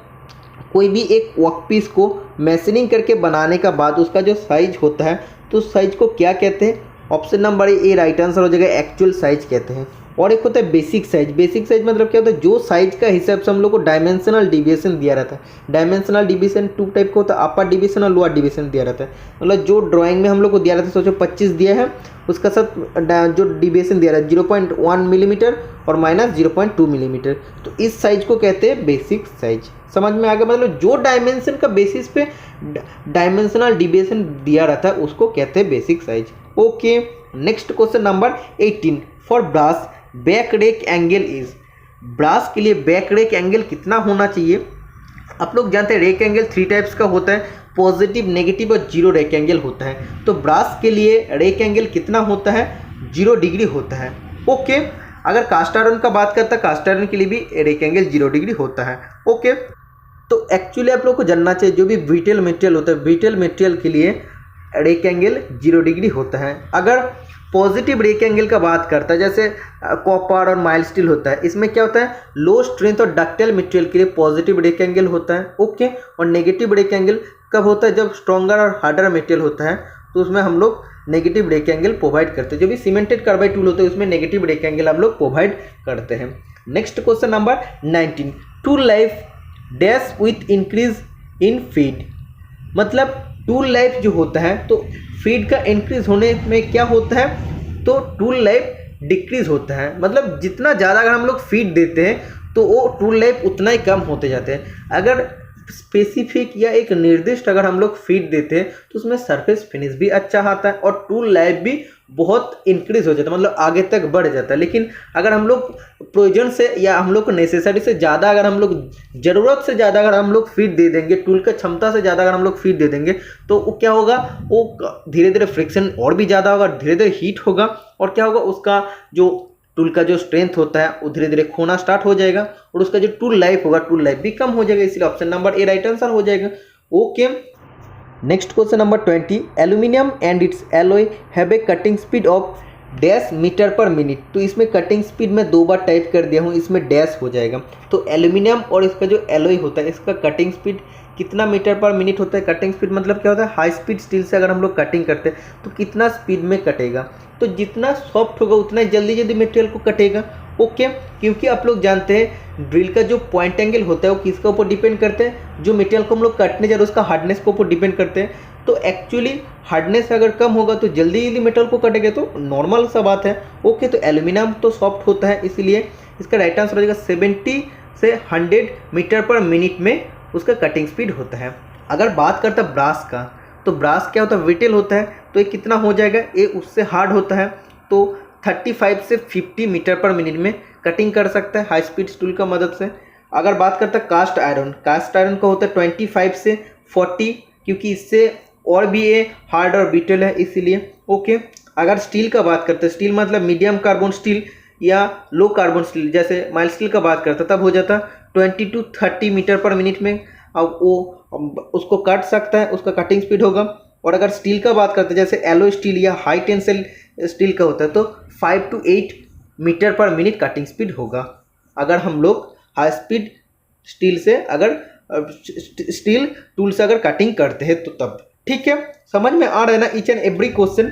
कोई भी एक वर्कपीस को मैशिनिंग करके बनाने का बाद उसका जो साइज होता है तो उस साइज को क्या कहते हैं, ऑप्शन नंबर ए राइट आंसर हो जाएगा, एक्चुअल साइज कहते हैं। और एक होता है बेसिक साइज। बेसिक साइज मतलब क्या होता है, जो साइज का हिसाब से हम लोग को डायमेंशनल डिविएशन दिया रहता है। डायमेंशनल डिविएशन 2 टाइप का होता है, अपर डिविएशन और लोअर डिविएशन दिया रहता है। मतलब जो ड्राइंग में हम लोग को दिया रहता है, सोचो 25 दिया है, उसका साथ जो डिविएशन दिया रहा है 0.1 मिलीमीटर और -0.2 मिलीमीटर, तो इस साइज को कहते हैं बेसिक साइज। समझ में आ गया, मतलब जो डायमेंशन का बेसिस पे डायमेंशनल डिविएशन दिया रहता है उसको कहते हैं basic size. Okay, next question number 18, for brass back rake angle is. Brass के लिए बैक रेक एंगल कितना होना चाहिए। आप लोग जानते हैं रेक एंगल 3 टाइप्स का होता है, पॉजिटिव, नेगेटिव और 0 रेक एंगल होता है। तो ब्रास के लिए रेक एंगल कितना होता है, 0 डिग्री होता है। ओके, अगर कास्ट आयरन का बात करता है, कास्ट आयरन के लिए भी रेक एंगल 0 डिग्री होता है। ओके, तो एक्चुअली आप लोग को जानना चाहिए जो भी ब्रिटल मटेरियल होता है, ब्रिटल मटेरियल के लिए रेक एंगल 0 डिग्री होता है। अगर पॉजिटिव रेक एंगल का बात करता है, जैसे कॉपर और माइल्ड स्टील होता है, इसमें क्या होता है, लो स्ट्रेंथ और डक्टाइल मटेरियल के लिए पॉजिटिव रेक एंगल होता है। ओके, और नेगेटिव रेक एंगल कब होता है, जब स्ट्रॉन्गर और हार्डर मटेरियल होता है तो उसमें हम लोग नेगेटिव रेक एंगल प्रोवाइड करते हैं। जो भी सीमेंटेड कार्बाइड टूल होते हैं उसमें नेगेटिव रेक एंगल हम लोग प्रोवाइड करते हैं। Next question number 19, tool life dash with increase in feed. मतलब टूल लाइफ जो होता है तो फीड का इंक्रीज होने में क्या होता है, तो टूल लाइफ डिक्रीज होता है। मतलब जितना ज़्यादा अगर हम लोग फीड देते हैं तो वो टूल लाइफ उतना ही कम होते जाते हैं। अगर स्पेसिफिक या एक निर्दिष्ट अगर हम लोग फीड देते हैं तो उसमें सरफेस फिनिश भी अच्छा आता है और टूल लाइफ भी बहुत इंक्रीज हो जाता है, मतलब आगे तक बढ़ जाता है। लेकिन अगर हम लोग प्रोविजन से या हम लोग को नेसेसरी से ज़्यादा अगर हम लोग ज़रूरत से ज़्यादा अगर हम लोग फीड दे देंगे, टूल का क्षमता से ज़्यादा अगर हम लोग फीड दे देंगे तो वो क्या होगा, वो धीरे धीरे फ्रिक्शन और भी ज़्यादा होगा, धीरे धीरे हीट होगा और क्या होगा, उसका जो टूल का जो स्ट्रेंथ होता है वो धीरे धीरे खोना स्टार्ट हो जाएगा और उसका जो टूल लाइफ होगा, टूल लाइफ भी कम हो जाएगा। इसलिए ऑप्शन नंबर ए राइट आंसर हो जाएगा। Okay, next question number 20, aluminium and its alloy have a cutting speed of dash metre per minute. तो इसमें कटिंग स्पीड में 2 बार टाइप कर दिया हूँ, इसमें डैश हो जाएगा। तो एल्यूमिनियम और इसका जो एलॉय होता है इसका कटिंग स्पीड कितना मीटर पर मिनट होता है। कटिंग स्पीड मतलब क्या होता है, हाई स्पीड स्टील से अगर हम लोग कटिंग करते हैं तो कितना स्पीड में कटेगा, तो जितना सॉफ्ट होगा उतना जल्दी जल्दी मटेरियल को कटेगा। ओके, क्योंकि आप लोग जानते हैं ड्रिल का जो पॉइंट एंगल होता है वो किसके ऊपर डिपेंड करते हैं, जो मटेरियल को हम लोग काटने जा रहे हैं उसका हार्डनेस के ऊपर डिपेंड करते हैं। तो एक्चुअली हार्डनेस अगर कम होगा तो जल्दी जल्दी मेटल को कटेगा, तो नॉर्मल सा बात है। ओके, तो एल्यूमिनियम तो सॉफ्ट होता है, इसलिए इसका राइट आंसर हो जाएगा 70 से 100 मीटर पर मिनट में उसका कटिंग स्पीड होता है। अगर बात करता है ब्रास का, तो ब्रास क्या होता है, ब्रिटल होता है, तो ये कितना हो जाएगा, ये उससे हार्ड होता है, तो 35 से 50 मीटर पर मिनट में कटिंग कर सकता है हाई स्पीड टूल का मदद से। अगर बात करता है कास्ट आयरन, कास्ट आयरन का होता है 25 से 40, क्योंकि इससे और भी ये हार्ड और ब्रिटल है इसीलिए। ओके, अगर स्टील का बात करते हैं, स्टील मतलब मीडियम कार्बन स्टील या लो कार्बन स्टील, जैसे माइल्ड स्टील का बात करता तब हो जाता 20 to 30 मीटर पर मिनट में। अब वो उसको काट सकता है, उसका कटिंग स्पीड होगा। और अगर स्टील का बात करते हैं जैसे एलो स्टील या हाई टेंसिल स्टील का होता है तो 5 to 8 metre per minute cutting speed होगा। अगर हम लोग हाई स्पीड स्टील से अगर स्टील टूल से अगर कटिंग करते हैं तो तब। ठीक है, समझ में आ रहा है ना each and every question.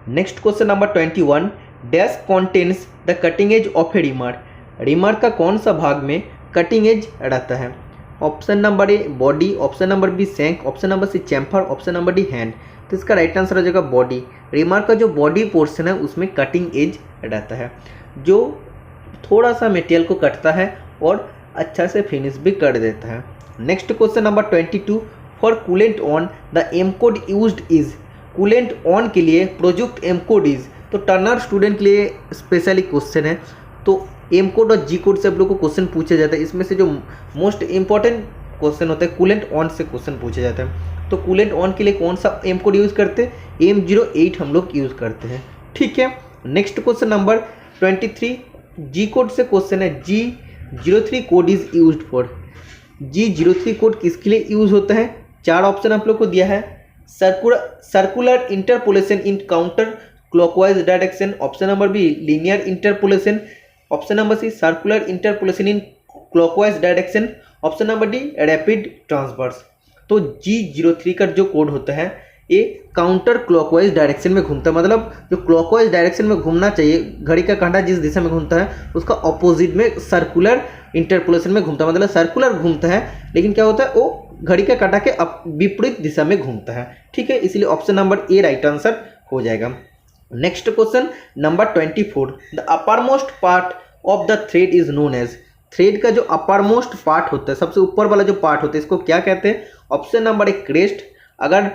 Next question number 21, dash contains the cutting edge of a reamer. Reamer का कौन सा भाग में कटिंग एज रहता है? Option number A body, option number B shank, option number C chamfer, option number D hand. तो इसका right answer हो जाएगा बॉडी। रिमार का जो बॉडी पोर्शन है उसमें कटिंग एज रहता है, जो थोड़ा सा मटेरियल को कटता है और अच्छा से फिनिश भी कर देता है। Next question number 22, for coolant on the M code used is. Coolant on के लिए प्रोजेक्ट एम कोड इज, तो टर्नर स्टूडेंट के लिए स्पेशली क्वेश्चन है। तो एम कोड और जी कोड से आप लोग को क्वेश्चन पूछा जाता है, इसमें से जो मोस्ट इंपॉर्टेंट क्वेश्चन होता है कूलेंट ऑन से क्वेश्चन पूछा जाता है। तो कूलेंट ऑन के लिए कौन सा एम कोड यूज़ करते हैं? M08 हम लोग यूज़ करते हैं। ठीक है, नेक्स्ट क्वेश्चन नंबर 23, जी कोड से क्वेश्चन है। G03 code is used for. G03 code किसके लिए यूज होता है? 4 ऑप्शन आप लोग को दिया है। Circular interpolation in counter clockwise direction, option number B linear interpolation, option number C circular interpolation in clockwise direction, option number D rapid traverse. तो G03 का जो कोड होता है ये काउंटर क्लॉकवाइज डायरेक्शन में घूमता है, मतलब जो क्लॉकवाइज डायरेक्शन में घूमना चाहिए, घड़ी का कांटा जिस दिशा में घूमता है उसका ऑपोजिट में सर्कुलर इंटरपोलेशन में घूमता है, मतलब सर्कुलर घूमता है लेकिन क्या होता है वो घड़ी का कांटा के विपरीत दिशा में घूमता है। ठीक है, इसलिए ऑप्शन नंबर ए राइट आंसर हो जाएगा। Next question number 24, the upper most part of the thread is known as. Thread का जो अपर मोस्ट पार्ट होता है, सबसे ऊपर वाला जो पार्ट होता है, इसको क्या कहते हैं? ऑप्शन नंबर ए क्रेस्ट, अगर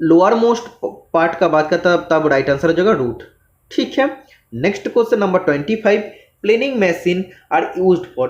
लोअर मोस्ट पार्ट का बात करता है तब राइट आंसर हो जाएगा रूट। ठीक है, next question number 25, planing machine are used for.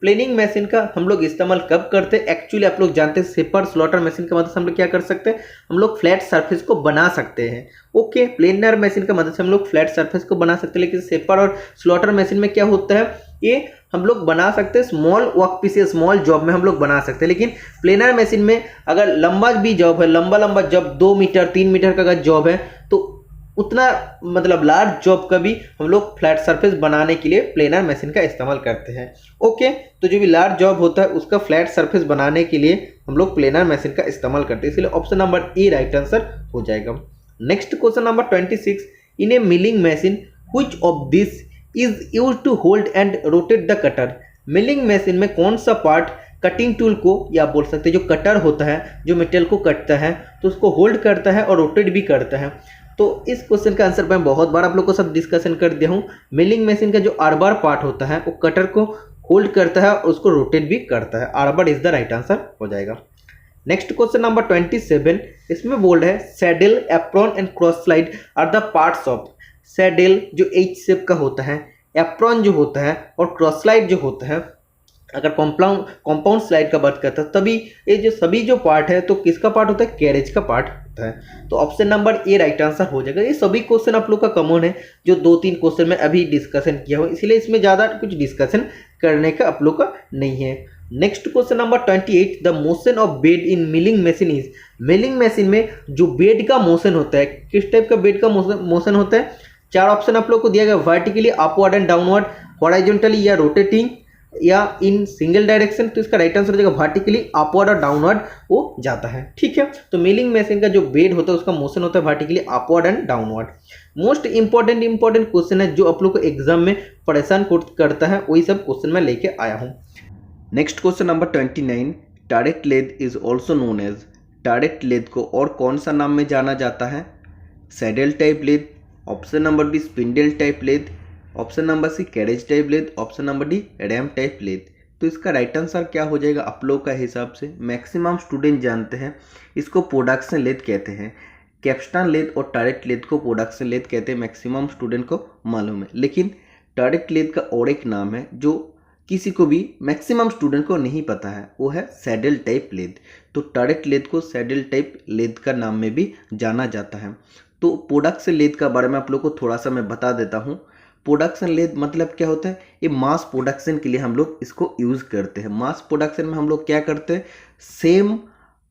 Planing machine का हम लोग इस्तेमाल कब करते हैं? एक्चुअली आप लोग जानते हैं सेपर स्लॉटर मशीन का मदद से हम लोग क्या कर सकते हैं? हम लोग फ्लैट सरफेस को बना सकते हैं। ओके, प्लेनर मशीन का मदद से हम लोग फ्लैट सरफेस को बना सकते हैं, लेकिन सेपर और स्लॉटर मशीन में क्या होता है ये हम लोग बना सकते हैं small work pieces, small job में हम लोग बना सकते हैं। लेकिन प्लेनर मशीन में अगर लंबा भी जॉब है, लंबा जॉब 2 मीटर 3 मीटर का अगर जॉब है तो उतना मतलब लार्ज जॉब का भी हम लोग फ्लैट सरफेस बनाने के लिए प्लेनर मशीन का इस्तेमाल करते हैं। ओके, तो जो भी लार्ज जॉब होता है उसका फ्लैट सरफेस बनाने के लिए हम लोग प्लेनर मशीन का इस्तेमाल करते हैं, इसलिए ऑप्शन नंबर ए राइट आंसर हो जाएगा। Next question number 26, in a milling machine which of this is use to hold and rotate the cutter. Milling machine में कौन सा पार्ट कटिंग टूल को, या बोल सकते हैं जो कटर होता है जो मटेरियल को कटता है तो उसको होल्ड करता है और रोटेट भी करता है? तो इस क्वेश्चन का आंसर मैं बहुत बार आप लोग को सब डिस्कशन कर दिया हूँ। मिलिंग मशीन का जो आर्बर पार्ट होता है वो कटर को होल्ड करता है और उसको रोटेट भी करता है। Arbor is the right answer हो जाएगा। नेक्स्ट क्वेश्चन नंबर 27, इसमें बोल रहा है saddle, apron and cross slide are the parts of. Saddle जो एच शेप का होता है, एप्रॉन जो होता है और क्रॉस स्लाइड जो होता है, अगर कॉम्पाउंड स्लाइड का बात करता है तभी ये जो सभी जो पार्ट है तो किसका पार्ट होता है? कैरेज का पार्ट होता है। तो ऑप्शन नंबर ए राइट आंसर हो जाएगा। ये सभी क्वेश्चन आप लोग का कॉमन है, जो 2-3 क्वेश्चन में अभी डिस्कशन किया हो, इसलिए इसमें ज़्यादा कुछ डिस्कशन करने का आप लोग का नहीं है। Next question number 28, the motion of bed in milling machine is. Milling machine में जो बेड का मोशन होता है, किस टाइप का बेड का मोशन होता है? 4 ऑप्शन आप लोग को दिया गया, vertically, upward and downward, horizontally या रोटेटिंग या इन सिंगल डायरेक्शन। तो इसका राइट आंसर हो जाएगा वर्टिकली, अपवर्ड और डाउनवर्ड वो जाता है। ठीक है, तो मिलिंग मशीन का जो बेड होता है उसका मोशन होता है vertically, upward and downward. Most important question है जो आप लोग को एग्जाम में परेशान करता है, वही सब क्वेश्चन मैं लेके आया हूँ। Next question number 29, direct lathe is also known as. Direct lathe को और कौन सा नाम में जाना जाता है? Saddle type lathe, option number B spindle type lathe, option number C carriage type lathe, option number D ram type lathe. तो इसका राइट आंसर क्या हो जाएगा आप लोग का हिसाब से? मैक्सिमम स्टूडेंट जानते हैं इसको प्रोडक्शन लेद कहते हैं। कैप्स्टन लेद और डायरेक्ट लेद को प्रोडक्शन लेद कहते हैं, मैक्सिमम स्टूडेंट को मालूम है। लेकिन डायरेक्ट लेद का और एक नाम है जो किसी को भी मैक्सिमम स्टूडेंट को नहीं पता है, वो है सैडल टाइप लेद। तो टरेट लेद को सैडल टाइप लेद का नाम में भी जाना जाता है। तो प्रोडक्शन लेद का बारे में आप लोग को थोड़ा सा मैं बता देता हूँ। प्रोडक्शन लेद मतलब क्या होता है, ये मास प्रोडक्शन के लिए हम लोग इसको यूज़ करते हैं। मास प्रोडक्शन में हम लोग क्या करते हैं, सेम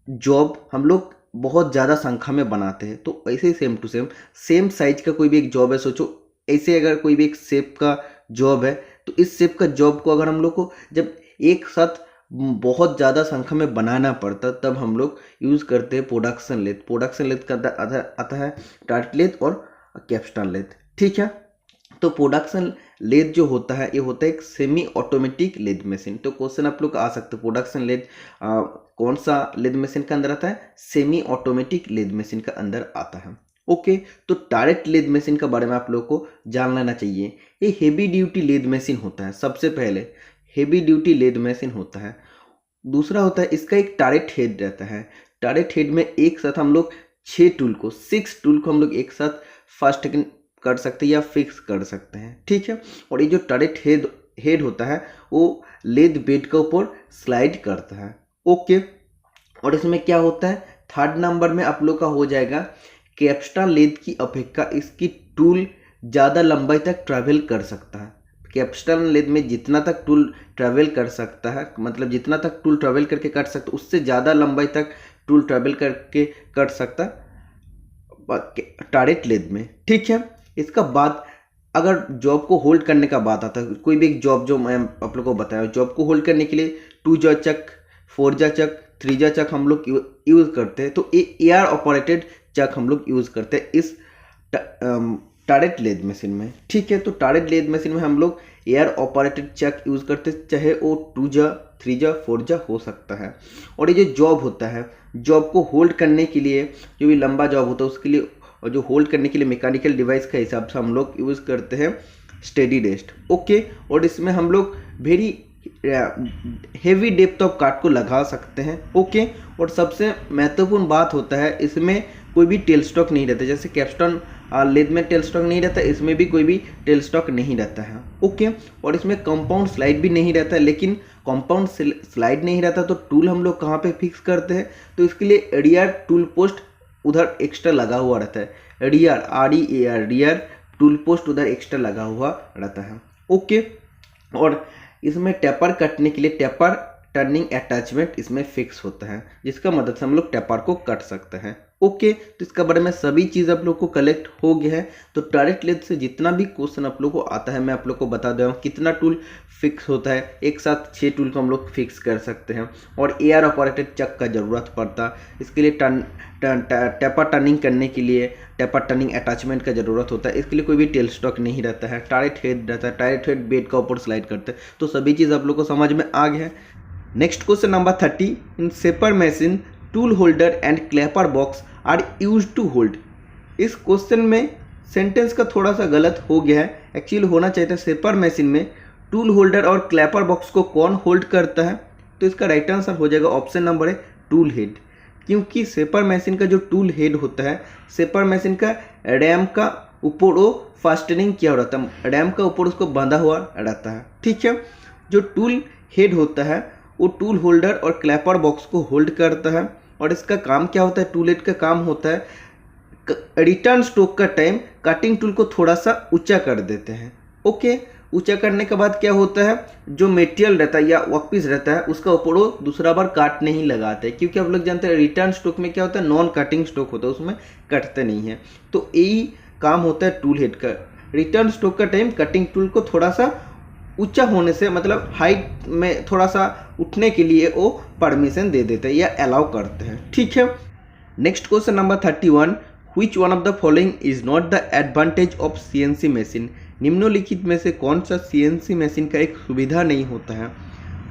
जॉब हम लोग बहुत ज़्यादा संख्या में बनाते हैं। तो ऐसे ही सेम टू सेम साइज का कोई भी एक जॉब है, सोचो ऐसे अगर कोई भी एक शेप का जॉब है, तो इस शेप का जॉब को अगर हम लोग को जब एक साथ बहुत ज़्यादा संख्या में बनाना पड़ता तब हम लोग यूज़ करते हैं प्रोडक्शन लेद। प्रोडक्शन लेद का आता है टरेट लेद और कैप्स्टन लेद, ठीक है। तो प्रोडक्शन लेद जो होता है, ये होता है एक सेमी ऑटोमेटिक लेद मशीन। तो क्वेश्चन आप लोग आ सकते हैं, प्रोडक्शन लेद कौन सा लेद मशीन का अंदर आता है, सेमी ऑटोमेटिक लेद मशीन का अंदर आता है। ओके, तो डायरेक्ट लेद मशीन के बारे में आप लोग को जान लेना चाहिए। ये हेवी ड्यूटी लेद मशीन होता है, सबसे पहले हेवी ड्यूटी लेद मशीन होता है। दूसरा होता है इसका एक टारेट हेड रहता है। टारेट हेड में एक साथ हम लोग 6 टूल को हम लोग एक साथ फास्ट कर सकते हैं या फिक्स कर सकते हैं, ठीक है। और ये जो टारेट हेड होता है वो लेद बेड के ऊपर स्लाइड करता है। ओके, और इसमें क्या होता है, थर्ड नंबर में आप लोग का हो जाएगा कैप्स्टन लेद की अपेक्षा इसकी टूल ज़्यादा लंबाई तक ट्रैवल कर सकता है। कैप्स्टन लेद में जितना तक टूल ट्रैवल कर सकता है, मतलब जितना तक टूल ट्रैवल करके कट सकता है, उससे ज़्यादा लंबाई तक टूल ट्रैवल करके कट सकता है टरेट लेद में, ठीक है। इसका बाद अगर जॉब को होल्ड करने का बात आता है, कोई भी एक जॉब जो मैं आप लोग को बताया, जॉब को होल्ड करने के लिए 2 जा चक, 4 जा चक, 3 जा चक हम लोग यूज़ करते हैं। तो ये एयर ऑपरेटेड चक हम लोग यूज़ करते हैं इस टरेट लेद मशीन में, ठीक है। तो टरेट लेद मशीन में हम लोग एयर ऑपरेटेड चक यूज़ करते हैं, चाहे वो 2 जा, 3 जा, 4 जा हो सकता है। और ये जो जॉब होता है, जॉब को होल्ड करने के लिए, जो भी लंबा जॉब होता है उसके लिए, और जो होल्ड करने के लिए मैकेनिकल डिवाइस के हिसाब से हम लोग यूज़ करते हैं स्टेडी रेस्ट। ओके, और इसमें हम लोग वेरी हेवी डेप्थ ऑफ काट को लगा सकते हैं। ओके, और सबसे महत्वपूर्ण बात होता है इसमें कोई भी टेल स्टॉक नहीं रहता। जैसे कैप्स्टन लेद में टेल स्टॉक नहीं रहता, इसमें भी कोई भी टेल स्टॉक नहीं रहता है। ओके, और इसमें कंपाउंड स्लाइड भी नहीं रहता है। लेकिन कंपाउंड स्लाइड नहीं रहता तो टूल हम लोग कहाँ पे फिक्स करते हैं, तो इसके लिए रियर टूल पोस्ट उधर एक्स्ट्रा लगा हुआ रहता है। Rear REAR rear tool post उधर एक्स्ट्रा लगा हुआ रहता है। ओके, और इसमें टेपर कटने के लिए टेपर टर्निंग अटैचमेंट इसमें फिक्स होता है, जिसका मदद से हम लोग टेपर को कट सकते हैं। ओके, तो इसका बारे में सभी चीज़ आप लोग को कलेक्ट हो गया है। तो टरेट लेद से जितना भी क्वेश्चन आप लोग को आता है मैं आप लोग को बता दे रहा हूँ। कितना टूल फिक्स होता है, एक साथ 6 टूल को हम लोग फिक्स कर सकते हैं। और एयर ऑपरेटेड चक का ज़रूरत पड़ता है, इसके लिए टेपर टर्निंग करने के लिए टेपर टर्निंग अटैचमेंट का ज़रूरत होता है। इसके लिए कोई भी टेल स्टॉक नहीं रहता है। टरेट हेड रहता है, टरेट हेड बेड का ऊपर स्लाइड करते हैं। तो सभी चीज़ आप लोग को समझ में आ गया है। Next question number 30, in shaper machine tool holder and clapper box are use to hold. इस क्वेश्चन में सेंटेंस का थोड़ा सा गलत हो गया है। एक्चुअली होना चाहिए था शेपर मशीन में टूल होल्डर और क्लैपर बॉक्स को कौन होल्ड करता है। तो इसका राइट आंसर हो जाएगा ऑप्शन नंबर है टूल हेड। क्योंकि शेपर मशीन का जो टूल हेड होता है, शेपर मशीन का रैम का ऊपर वो फास्टनिंग किया रहता है, रैम का ऊपर उसको बांधा हुआ रहता है, ठीक है। जो टूल हेड होता है वो टूल होल्डर और क्लैपर बॉक्स को होल्ड करता है। और इसका काम क्या होता है, टूल हेड का काम होता है रिटर्न स्ट्रोक का टाइम कटिंग टूल को थोड़ा सा ऊंचा कर देते हैं। ओके, ऊंचा करने के बाद क्या होता है, जो मटेरियल रहता है या वर्कपीस रहता है उसका ऊपर वो दूसरा बार काट नहीं लगाते, क्योंकि आप लोग जानते हैं रिटर्न स्ट्रोक में क्या होता है, नॉन कटिंग स्ट्रोक होता है, उसमें कटते नहीं है। तो यही काम होता है टूल हेड का। रिटर्न स्ट्रोक का टाइम कटिंग टूल को थोड़ा सा ऊंचा होने से, मतलब हाइट में थोड़ा सा उठने के लिए वो परमिशन दे देते हैं या अलाउ करते हैं, ठीक है। Next question number 31, which one of the following is not the advantage of CNC machine. निम्नलिखित में से कौन सा CNC मशीन का एक सुविधा नहीं होता है।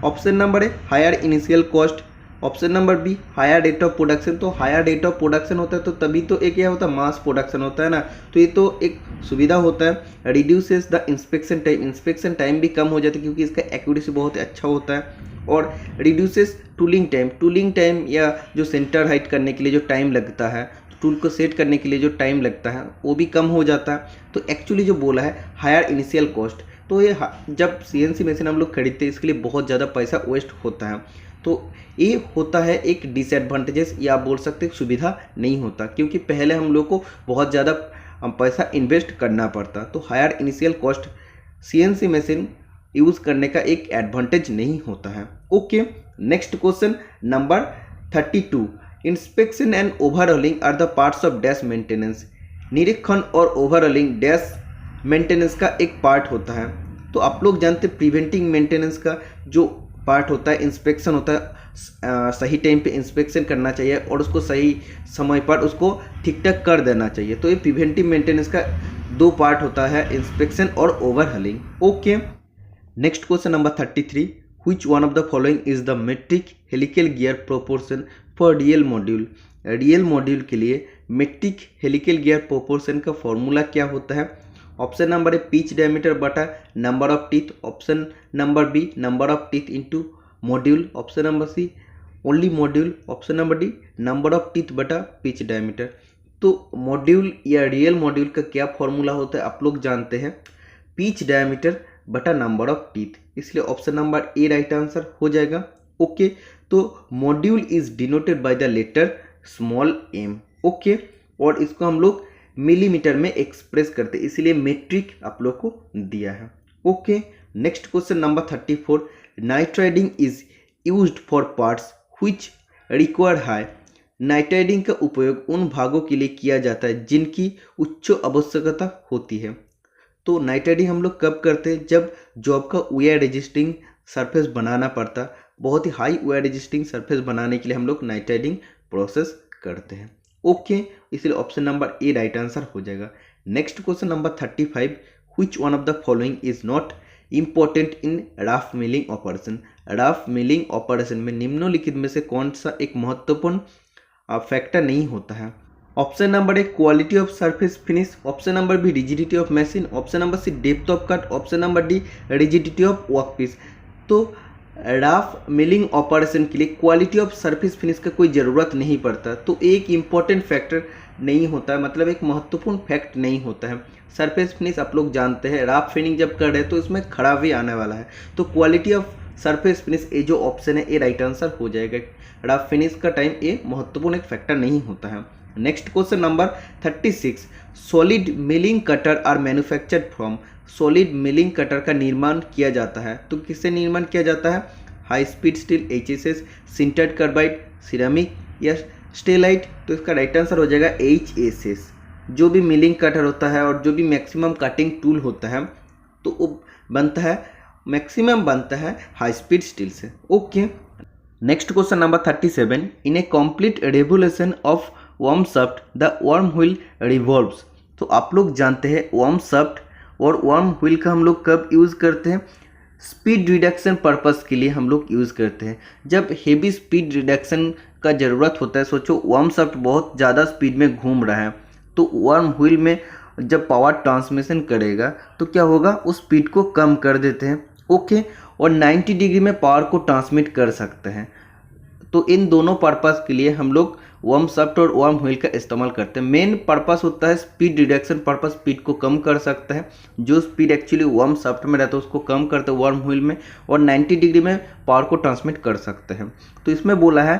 ऑप्शन नंबर है higher initial cost, option number B higher rate of production. तो हायर रेट ऑफ प्रोडक्शन होता है तो तभी तो एक क्या होता है, मास प्रोडक्शन होता है ना। तो ये तो एक सुविधा होता है। Reduces the inspection time, inspection time भी कम हो जाता है क्योंकि इसका एक्यूरेसी बहुत अच्छा होता है। और reduces tooling time, tooling time या जो सेंटर हाइट करने के लिए जो टाइम लगता है, टूल को सेट करने के लिए जो टाइम लगता है वो भी कम हो जाता है। तो एक्चुअली जो बोला है हायर इनिशियल कॉस्ट, तो ये जब CNC मशीन हम लोग खरीदते हैं इसके लिए बहुत ज़्यादा पैसा वेस्ट होता है, तो ये होता है एक डिसएडवांटेजेस या आप बोल सकते हैं सुविधा नहीं होता, क्योंकि पहले हम लोग को बहुत ज़्यादा पैसा इन्वेस्ट करना पड़ता। तो higher initial cost CNC machine use करने का एक एडवांटेज नहीं होता है। Okay, next question number 32, inspection and overhauling are the parts of dash maintenance. निरीक्षण और ओवरऑलिंग डैश मेंटेनेंस का एक पार्ट होता है। तो आप लोग जानते हैं प्रिवेंटिंग मेंटेनेंस का जो पार्ट होता है, इंस्पेक्शन होता है, सही टाइम पे इंस्पेक्शन करना चाहिए और उसको सही समय पर उसको ठीक ठाक कर देना चाहिए। तो ये प्रिवेंटिव मेंटेनेंस का दो पार्ट होता है, इंस्पेक्शन और overhauling. Okay, next question number 33, which one of the following is the metric helical gear proportion for real module. Real module के लिए मेट्रिक हेलिकल गियर प्रोपोर्शन का फॉर्मूला क्या होता है? Option number A pitch diameter बटा number of teeth, option number B number of teeth into module, option number C only module, option number D number of teeth बटा pitch diameter. तो module या real module का क्या formula होता है आप लोग जानते हैं, पिच डायमीटर बटा नंबर ऑफ टीथ, इसलिए ऑप्शन नंबर ए राइट आंसर हो जाएगा। ओके, तो module is denoted by the letter small m। Okay, और इसको हम लोग मिलीमीटर में एक्सप्रेस करते हैं, इसीलिए मेट्रिक आप लोग को दिया है। Okay, next question number 34, nitriding is used for parts which require high. Nitriding का उपयोग उन भागों के लिए किया जाता है जिनकी उच्च आवश्यकता होती है। तो नाइट्राइडिंग हम लोग कब करते हैं? जब जॉब का वेयर रेजिस्टिंग सरफेस बनाना पड़ता, बहुत ही हाई वेयर रेजिस्टिंग सरफेस बनाने के लिए हम लोग नाइट्राइडिंग प्रोसेस करते हैं। ओके, इसलिए ऑप्शन नंबर ए राइट आंसर हो जाएगा। Next question number 35, which one of the following is not important in rough milling operation. Rough milling operation में निम्नलिखित में से कौन सा एक महत्वपूर्ण फैक्टर नहीं होता है? Option number A quality of surface finish, option number B rigidity of machine, option number C depth of cut, option number D rigidity of workpiece. तो रफ मिलिंग ऑपरेशन के लिए क्वालिटी ऑफ सरफेस फिनिश का कोई ज़रूरत नहीं पड़ता, तो एक इम्पॉर्टेंट फैक्टर नहीं होता है, मतलब एक महत्वपूर्ण फैक्ट नहीं होता है। सरफेस फिनिश आप लोग जानते हैं, रफ फिनिश जब कर रहे हैं तो इसमें खराबी आने वाला है, तो क्वालिटी ऑफ सरफेस फिनिश ये जो ऑप्शन है ये राइट आंसर हो जाएगा। रफ फिनिश का टाइम ये महत्वपूर्ण एक फैक्टर नहीं होता है। Next question number 36, solid milling cutter are manufactured from. Solid milling cutter का निर्माण किया जाता है, तो किससे निर्माण किया जाता है? High speed steel HSS, sintered carbide, ceramic या स्टेलाइट। तो इसका राइट आंसर हो जाएगा HSS। जो भी मिलिंग कटर होता है और जो भी मैक्सिमम कटिंग टूल होता है तो वो बनता है, मैक्सिमम बनता है हाई स्पीड स्टील से। Okay, next question number 37, in A complete revolution of worm shaft the worm wheel revolves. तो आप लोग जानते हैं वर्म शाफ्ट और वर्म व्हील का हम लोग कब यूज़ करते हैं? स्पीड रिडक्शन पर्पस के लिए हम लोग यूज़ करते हैं। जब हेवी स्पीड रिडक्शन का ज़रूरत होता है, सोचो वर्म शाफ्ट बहुत ज़्यादा स्पीड में घूम रहा है, तो वर्म व्हील में जब पावर ट्रांसमिशन करेगा तो क्या होगा, उस स्पीड को कम कर देते हैं। ओके, और 90 डिग्री में पावर को ट्रांसमिट कर सकते हैं। तो इन दोनों पर्पस के लिए हम लोग वर्म शाफ्ट और वर्म व्हील का इस्तेमाल करते हैं। मेन पर्पस होता है स्पीड रिडक्शन पर्पस, स्पीड को कम कर सकता है। जो स्पीड एक्चुअली वर्म शाफ्ट में रहता है उसको कम करते हैं वर्म व्हील में, और 90 डिग्री में पावर को ट्रांसमिट कर सकते हैं। तो इसमें बोला है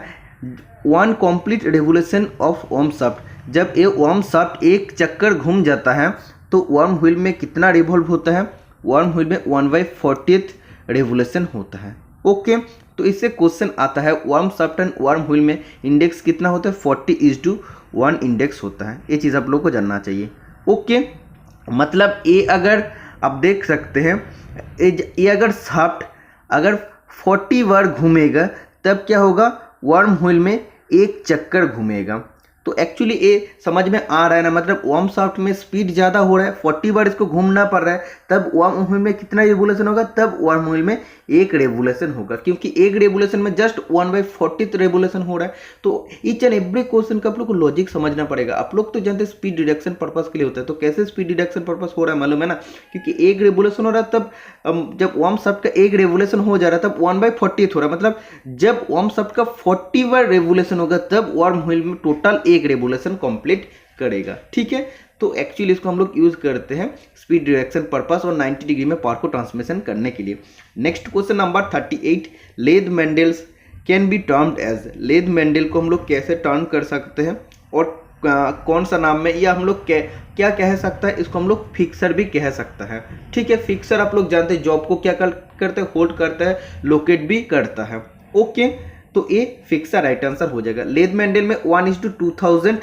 1 complete revolution of worm shaft. जब ये वर्म शाफ्ट एक चक्कर घूम जाता है तो वर्म व्हील में कितना रिवॉल्व होता है? वर्म व्हील में 1/40th रेवोल्यूशन होता है। ओके, तो इससे क्वेश्चन आता है worm shaft and worm wheel में इंडेक्स कितना होता है? 40:1 इंडेक्स होता है। ये चीज़ आप लोग को जानना चाहिए। ओके, मतलब ये अगर आप देख सकते हैं, ये अगर शाफ्ट अगर 40 बार घूमेगा तब क्या होगा, वर्म व्हील में एक चक्कर घूमेगा। तो एक्चुअली ये समझ में आ रहा है ना, मतलब वर्म शाफ्ट में स्पीड ज़्यादा हो रहा है, 40 बार इसको घूमना पड़ रहा है, तब वर्म व्हील में कितना रेवोल्यूशन होगा? तब वर्म व्हील में एक रेवोल्यूशन होगा, क्योंकि एक रेवोल्यूशन में जस्ट 1/40th रेवोल्यूशन हो रहा है। तो ईच एंड एवरी क्वेश्चन का आप लोग को लॉजिक समझना पड़ेगा। आप लोग तो जानते हैं स्पीड रिडक्शन पर्पस के लिए होता है, तो कैसे स्पीड रिडक्शन पर्पस हो रहा है मालूम है ना, क्योंकि एक रेवोल्यूशन हो रहा है, तब जब वर्म शाफ्ट का एक रेवोल्यूशन हो जा रहा है तब 1/40th हो रहा है, मतलब जब वर्म शाफ्ट का 40 बार रेवोल्यूशन होगा तब वर्म व्हील में टोटल एक रेवोल्यूशन कंप्लीट करेगा। ठीक है, तो एक्चुअली इसको हम लोग यूज़ करते हैं स्पीड डिरेक्शन पर्पस और 90 डिग्री में पावर को ट्रांसमिशन करने के लिए। Next question number 38, lathe mandrels can be termed as, lathe mandrel को हम लोग कैसे टर्म कर सकते हैं और कौन सा नाम में, या हम लोग क्या कह सकता है, इसको हम लोग फिक्सर भी कह सकता है। ठीक है, फिक्सर आप लोग जानते हैं जॉब को क्या करते हैं, होल्ड करता है, लोकेट भी करता है। ओके, तो ये फिक्सर राइट आंसर हो जाएगा। लेद मैंडल में 1:2000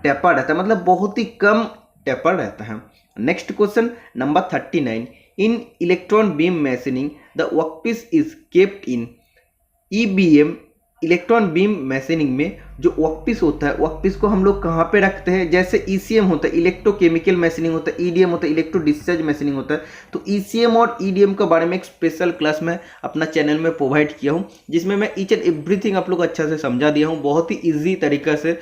टेपर रहता है, मतलब बहुत ही कम टेपर रहता है। Next question number 39, in electron beam machining the workpiece is kept in EBM. Electron beam machining में जो वर्कपीस होता है, वर्कपीस को हम लोग कहाँ पे रखते हैं, जैसे ईसीएम होता है, इलेक्ट्रोकेमिकल मैशिनिंग होता है, ईडीएम होता है, इलेक्ट्रो डिस्चार्ज मैशिनिंग होता है। तो ईसीएम और ईडीएम के बारे में एक स्पेशल क्लास मैं अपना चैनल में प्रोवाइड किया हूँ, जिसमें मैं ईच एंड एवरीथिंग आप लोग अच्छा से समझा दिया हूँ, बहुत ही ईजी तरीका से।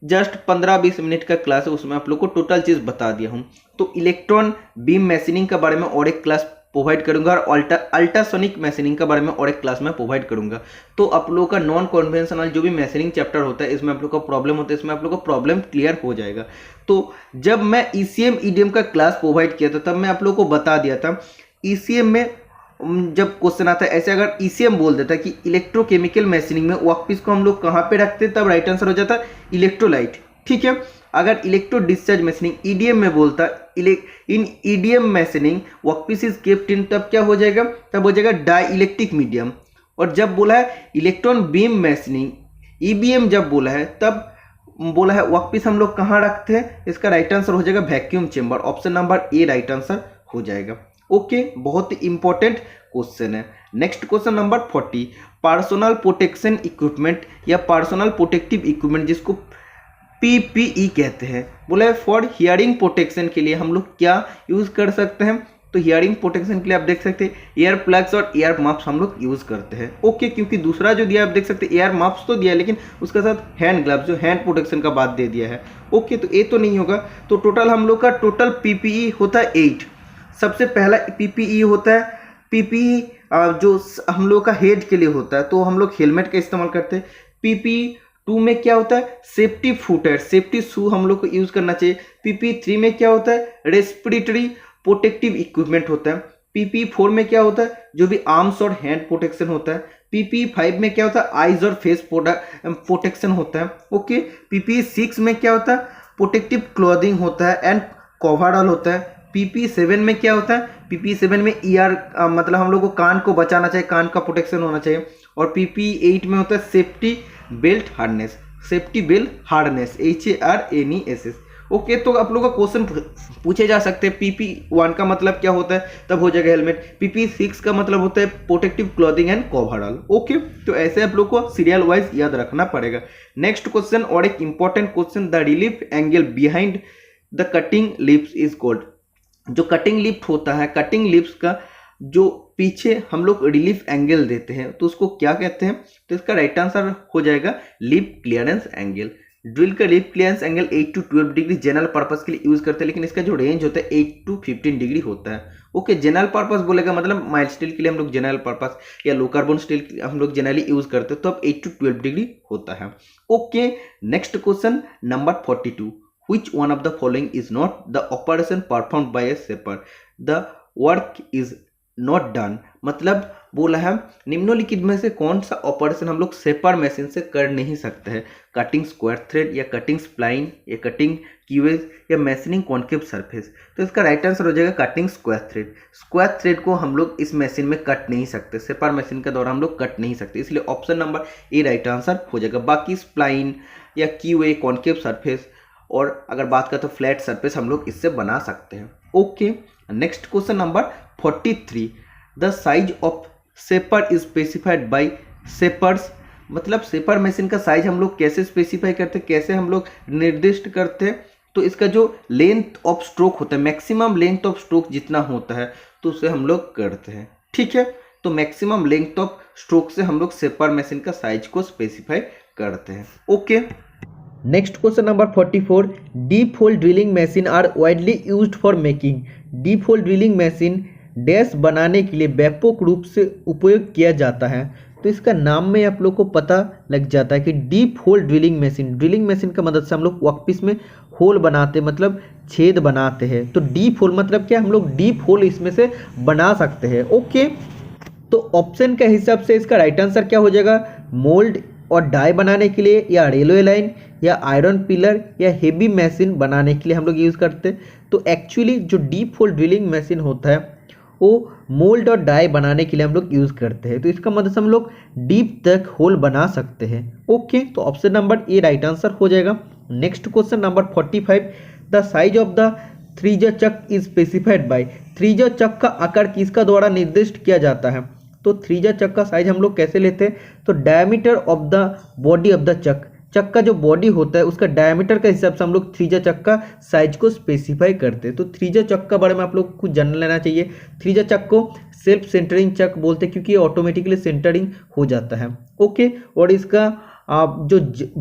जस्ट 15-20 मिनट का क्लास है, उसमें आप लोग को टोटल चीज़ बता दिया हूँ। तो इलेक्ट्रॉन बीम मैशिनिंग के बारे में और एक क्लास प्रोवाइड करूंगा और अल्ट्रासोनिक मैशिनिंग के बारे में और एक क्लास में प्रोवाइड करूंगा। तो आप लोगों का नॉन कन्वेंशनल जो भी मैशिनिंग चैप्टर होता है, इसमें आप लोग का प्रॉब्लम होता है, इसमें आप लोग का प्रॉब्लम क्लियर हो जाएगा। तो जब मैं ईसीएम ईडीएम का क्लास प्रोवाइड किया था, तब मैं आप लोगों को बता दिया था ईसीएम में जब क्वेश्चन आता है ऐसे, अगर ईसीएम बोल देता है कि इलेक्ट्रोकेमिकल मैशिनिंग में वर्कपीस को हम लोग कहाँ पे रखते हैं, तब राइट आंसर हो जाता इलेक्ट्रोलाइट। ठीक है, अगर इलेक्ट्रो डिस्चार्ज मैशिनिंग ईडीएम में बोलता in EDM machining workpiece is kept in, तब क्या हो जाएगा, तब हो जाएगा डाई इलेक्ट्रिक मीडियम। और जब बोला है इलेक्ट्रॉन बीम मैशिनिंग ईबीएम, जब बोला है तब बोला है वर्कपीस हम लोग कहाँ रखते हैं, इसका राइट आंसर हो जाएगा वैक्यूम चेंबर। ऑप्शन नंबर ए राइट आंसर हो जाएगा। ओके, बहुत ही इंपॉर्टेंट क्वेश्चन है। Next question number 40, personal protection equipment या पर्सनल प्रोटेक्टिव इक्विपमेंट जिसको पीपीई कहते हैं, बोला है फॉर हियरिंग प्रोटेक्शन के लिए हम लोग क्या यूज कर सकते हैं। तो हियरिंग प्रोटेक्शन के लिए आप देख सकते हैं एयर प्लग्स और एयर मफ्स हम लोग यूज करते हैं। ओके, क्योंकि दूसरा जो दिया आप देख सकते हैं एयर मफ्स तो दिया है, लेकिन उसके साथ हैंड ग्लव्स जो हैंड प्रोटेक्शन का बात दे दिया है। ओके, तो ये तो नहीं होगा। तो टोटल हम लोग का टोटल पीपीई होता है 8। सबसे पहला पीपीई होता है पीपीई जो हम लोग का हेड के लिए होता है, तो हम लोग हेलमेट का इस्तेमाल करते हैं। पीपीई 2 में क्या होता है, सेफ्टी फुटवेयर, सेफ्टी शू हम लोग को यूज करना चाहिए। पीपीई 3 में क्या होता है, रेस्पिरेटरी प्रोटेक्टिव इक्विपमेंट होता है। पीपीई 4 में क्या होता है, जो भी आर्म्स और हैंड प्रोटेक्शन होता है। पीपीई 5 में क्या होता है, आईज और फेस प्रोटेक्शन होता है। ओके, पीपीई 6 में क्या होता है, प्रोटेक्टिव क्लोथिंग होता है एंड कवरऑल होता है। पीपीई 7 में क्या होता है, पीपीई 7 में ईआर मतलब हम लोग को कान को बचाना चाहिए, कान का प्रोटेक्शन होना चाहिए। और पीपीई 8 में होता है safety belt harness, safety belt harness, HARNESS। Okay, तो आप लोग का क्वेश्चन पूछे जा सकते हैं पीपीई 1 का मतलब क्या होता है, तब हो जाएगा हेलमेट। पीपीई 6 का मतलब होता है protective clothing and coverall. Okay, तो ऐसे आप लोग को सीरियल वाइज याद रखना पड़ेगा। नेक्स्ट क्वेश्चन और एक important question, the relief angle behind the cutting lips is called. जो कटिंग लिप होता है, कटिंग लिप्स का जो पीछे हम लोग रिलीफ एंगल देते हैं, तो उसको क्या कहते हैं। तो इसका राइट आंसर हो जाएगा लिप क्लियरेंस एंगल। ड्रिल का lip clearance angle 8 to 12 degree general purpose के लिए यूज करते हैं, लेकिन इसका जो रेंज होता है 8 to 15 डिग्री होता है। ओके, जनरल पर्पस बोलेगा मतलब माइल्ड स्टील के लिए हम लोग जनरल पर्पस या लो कार्बन स्टील हम लोग जनरली यूज करते हैं, तो अब 8 to 12 डिग्री होता है। Okay, next question number 42, which one of the following is not the operation performed by a shaper, the work is not done। मतलब बोला है निम्नलिखित में से कौन सा ऑपरेशन हम लोग शेपर मशीन से कर नहीं सकते हैं, कटिंग स्क्वायर थ्रेड या कटिंग स्प्लाइन या कटिंग क्यूवेज या मैशिनिंग कॉन्केव सरफेस। तो इसका राइट आंसर हो जाएगा cutting square thread. Square thread को हम लोग इस मशीन में कट नहीं सकते, शेपर मशीन के दौरान हम लोग कट नहीं सकते, इसलिए ऑप्शन नंबर ए राइट आंसर हो जाएगा। बाकी स्प्लाइन या क्यूए कॉन्केव सरफेस और अगर बात करें तो फ्लैट सरफेस हम लोग इससे बना सकते हैं। Okay, next question number 43, the size of shaper is specified bye shapers. मतलब शेपर मशीन का साइज हम लोग कैसे स्पेसिफाई करते हैं, कैसे हम लोग निर्दिष्ट करते हैं। तो इसका जो लेंथ ऑफ स्ट्रोक होता है, मैक्सिमम लेंथ ऑफ स्ट्रोक जितना होता है, तो उसे हम लोग करते हैं। ठीक है, तो मैक्सिमम लेंथ ऑफ स्ट्रोक से हम लोग शेपर मशीन का साइज को स्पेसिफाई करते हैं। Okay, next question number 44, deep hole drilling machine are widely used for making. Deep hole drilling machine dash बनाने के लिए व्यापक रूप से उपयोग किया जाता है। तो इसका नाम में आप लोग को पता लग जाता है कि डीप होल ड्रिलिंग मशीन का मदद से हम लोग वर्कपीस में होल बनाते मतलब छेद बनाते हैं। तो डीप होल मतलब क्या, हम लोग डीप होल इसमें से बना सकते हैं। ओके, तो ऑप्शन के हिसाब से इसका राइट आंसर क्या हो जाएगा, मोल्ड और डाई बनाने के लिए, या रेलवे लाइन, या आयरन पिलर, या हेवी मशीन बनाने के लिए हम लोग यूज़ करते हैं। तो एक्चुअली जो डीप होल ड्रिलिंग मशीन होता है वो मोल्ड और डाई बनाने के लिए हम लोग यूज़ करते हैं। तो इसका मतलब हम लोग डीप तक होल बना सकते हैं। ओके, तो ऑप्शन नंबर ए राइट आंसर हो जाएगा। Next question number 45, the size of the three jaw chuck is specified by. Three jaw chuck का आकार किसका द्वारा निर्दिष्ट किया जाता है। तो थ्रीजर चक का साइज हम लोग कैसे लेते हैं, तो diameter of the body of the chuck, chuck का जो बॉडी होता है उसका डायमीटर के हिसाब से हम लोग थ्रीजर चक का साइज को स्पेसिफाई करते हैं। तो थ्रीजर चक का बारे में आप लोग को कुछ जान लेना चाहिए। थ्रीजर चक को सेल्फ सेंटरिंग चक बोलते हैं क्योंकि ये ऑटोमेटिकली सेंटरिंग हो जाता है। ओके, और इसका जो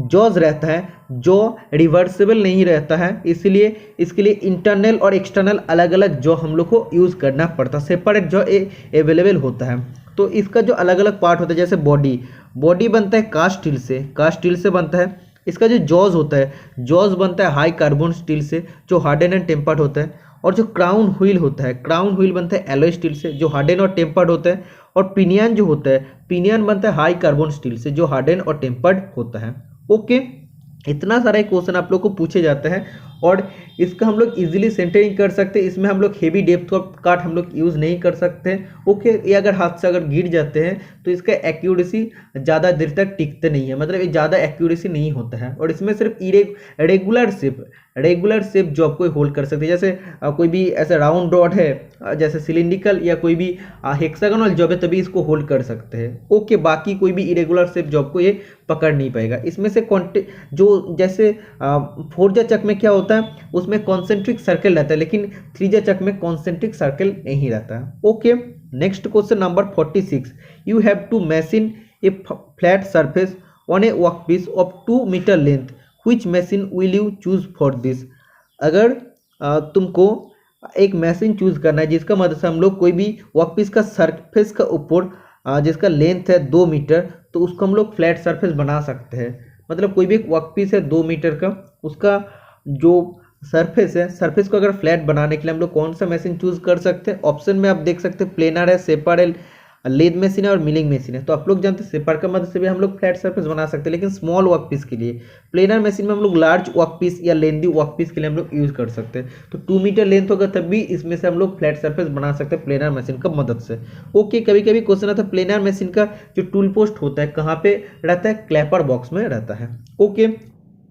जॉज रहता है, जॉ रिवर्सिबल नहीं रहता है, इसलिए इसके लिए इंटरनल और एक्सटर्नल अलग अलग जॉ हम लोग को यूज़ करना पड़ता है, सेपरेट जॉ अवेलेबल होता है। तो इसका जो अलग अलग पार्ट होता है, जैसे बॉडी बनता है कास्ट स्टील से, कास्ट स्टील से बनता है। इसका जो जॉज होता है, जॉज बनता है हाई कार्बन स्टील से जो हार्डन एंड टेम्पर्ड होता है। और जो क्राउन व्हील होता है, क्राउन व्हील बनता है एलॉय स्टील से जो हार्डन और टेम्पर्ड होता है। और पिनियन जो होता है, पिनियन बनता है हाई कार्बन स्टील से जो हार्डन और टेम्पर्ड होता है। ओके, इतना सारा क्वेश्चन आप लोग को पूछे जाते हैं और इसका हम लोग इजीली सेंटरिंग कर सकते हैं। इसमें हम लोग हेवी डेप्थ ऑफ काट हम लोग यूज़ नहीं कर सकते। ओके, ये अगर हाथ से अगर गिर जाते हैं तो इसका एक्यूरेसी ज़्यादा देर तक टिकते नहीं है, मतलब ये ज़्यादा एक्यूरेसी नहीं होता है। और इसमें सिर्फ रेगुलर शेप जो आपको होल्ड कर सकते हैं, जैसे कोई भी ऐसा राउंड रॉड है, जैसे सिलिंड्रिकल या कोई भी हेक्सागोनल जॉब है, तभी इसको होल्ड कर सकते हैं। ओके, बाकी कोई भी इरेगुलर शेप जॉब को ये पकड़ नहीं पाएगा। इसमें से जो जैसे फोर्जा चक में क्या होता है, उसमें कॉन्सेंट्रिक सर्कल रहता है, लेकिन थ्रीजा चक में कॉन्सेंट्रिक सर्कल नहीं रहता है। Okay, next question number 46, you have to machine a flat surface on a workpiece of 2 metre length, which machine will you choose for this. अगर तुमको एक मशीन चूज करना है जिसका मदद से हम लोग कोई भी वर्कपीस का सरफेस का ऊपर जिसका लेंथ है 2 मीटर, तो उसको हम लोग फ्लैट सरफेस बना सकते हैं। मतलब कोई भी एक वर्कपीस है 2 मीटर का, उसका जो सरफेस है, सरफेस को अगर फ्लैट बनाने के लिए हम लोग कौन सा मशीन चूज कर सकते हैं। ऑप्शन में आप देख सकते हैं प्लेनर है, सेपर है, लेद मशीन है और मिलिंग मशीन है। तो आप लोग जानते हैं सेपर का मदद से भी हम लोग फ्लैट सरफेस बना सकते हैं, लेकिन स्मॉल वर्कपीस के लिए। प्लेनर मशीन में हम लोग लार्ज वर्कपीस या लेंदी वर्कपीस के लिए हम लोग यूज कर सकते हैं। तो 2 मीटर लेंथ होगा तब भी इसमें से हम लोग फ्लैट सरफेस बना सकते हैं प्लेनर मशीन का मदद से। ओके, कभी कभी क्वेश्चन आता है प्लेनर मशीन का जो टूल पोस्ट होता है कहाँ पे रहता है, क्लैपर बॉक्स में रहता है। Okay,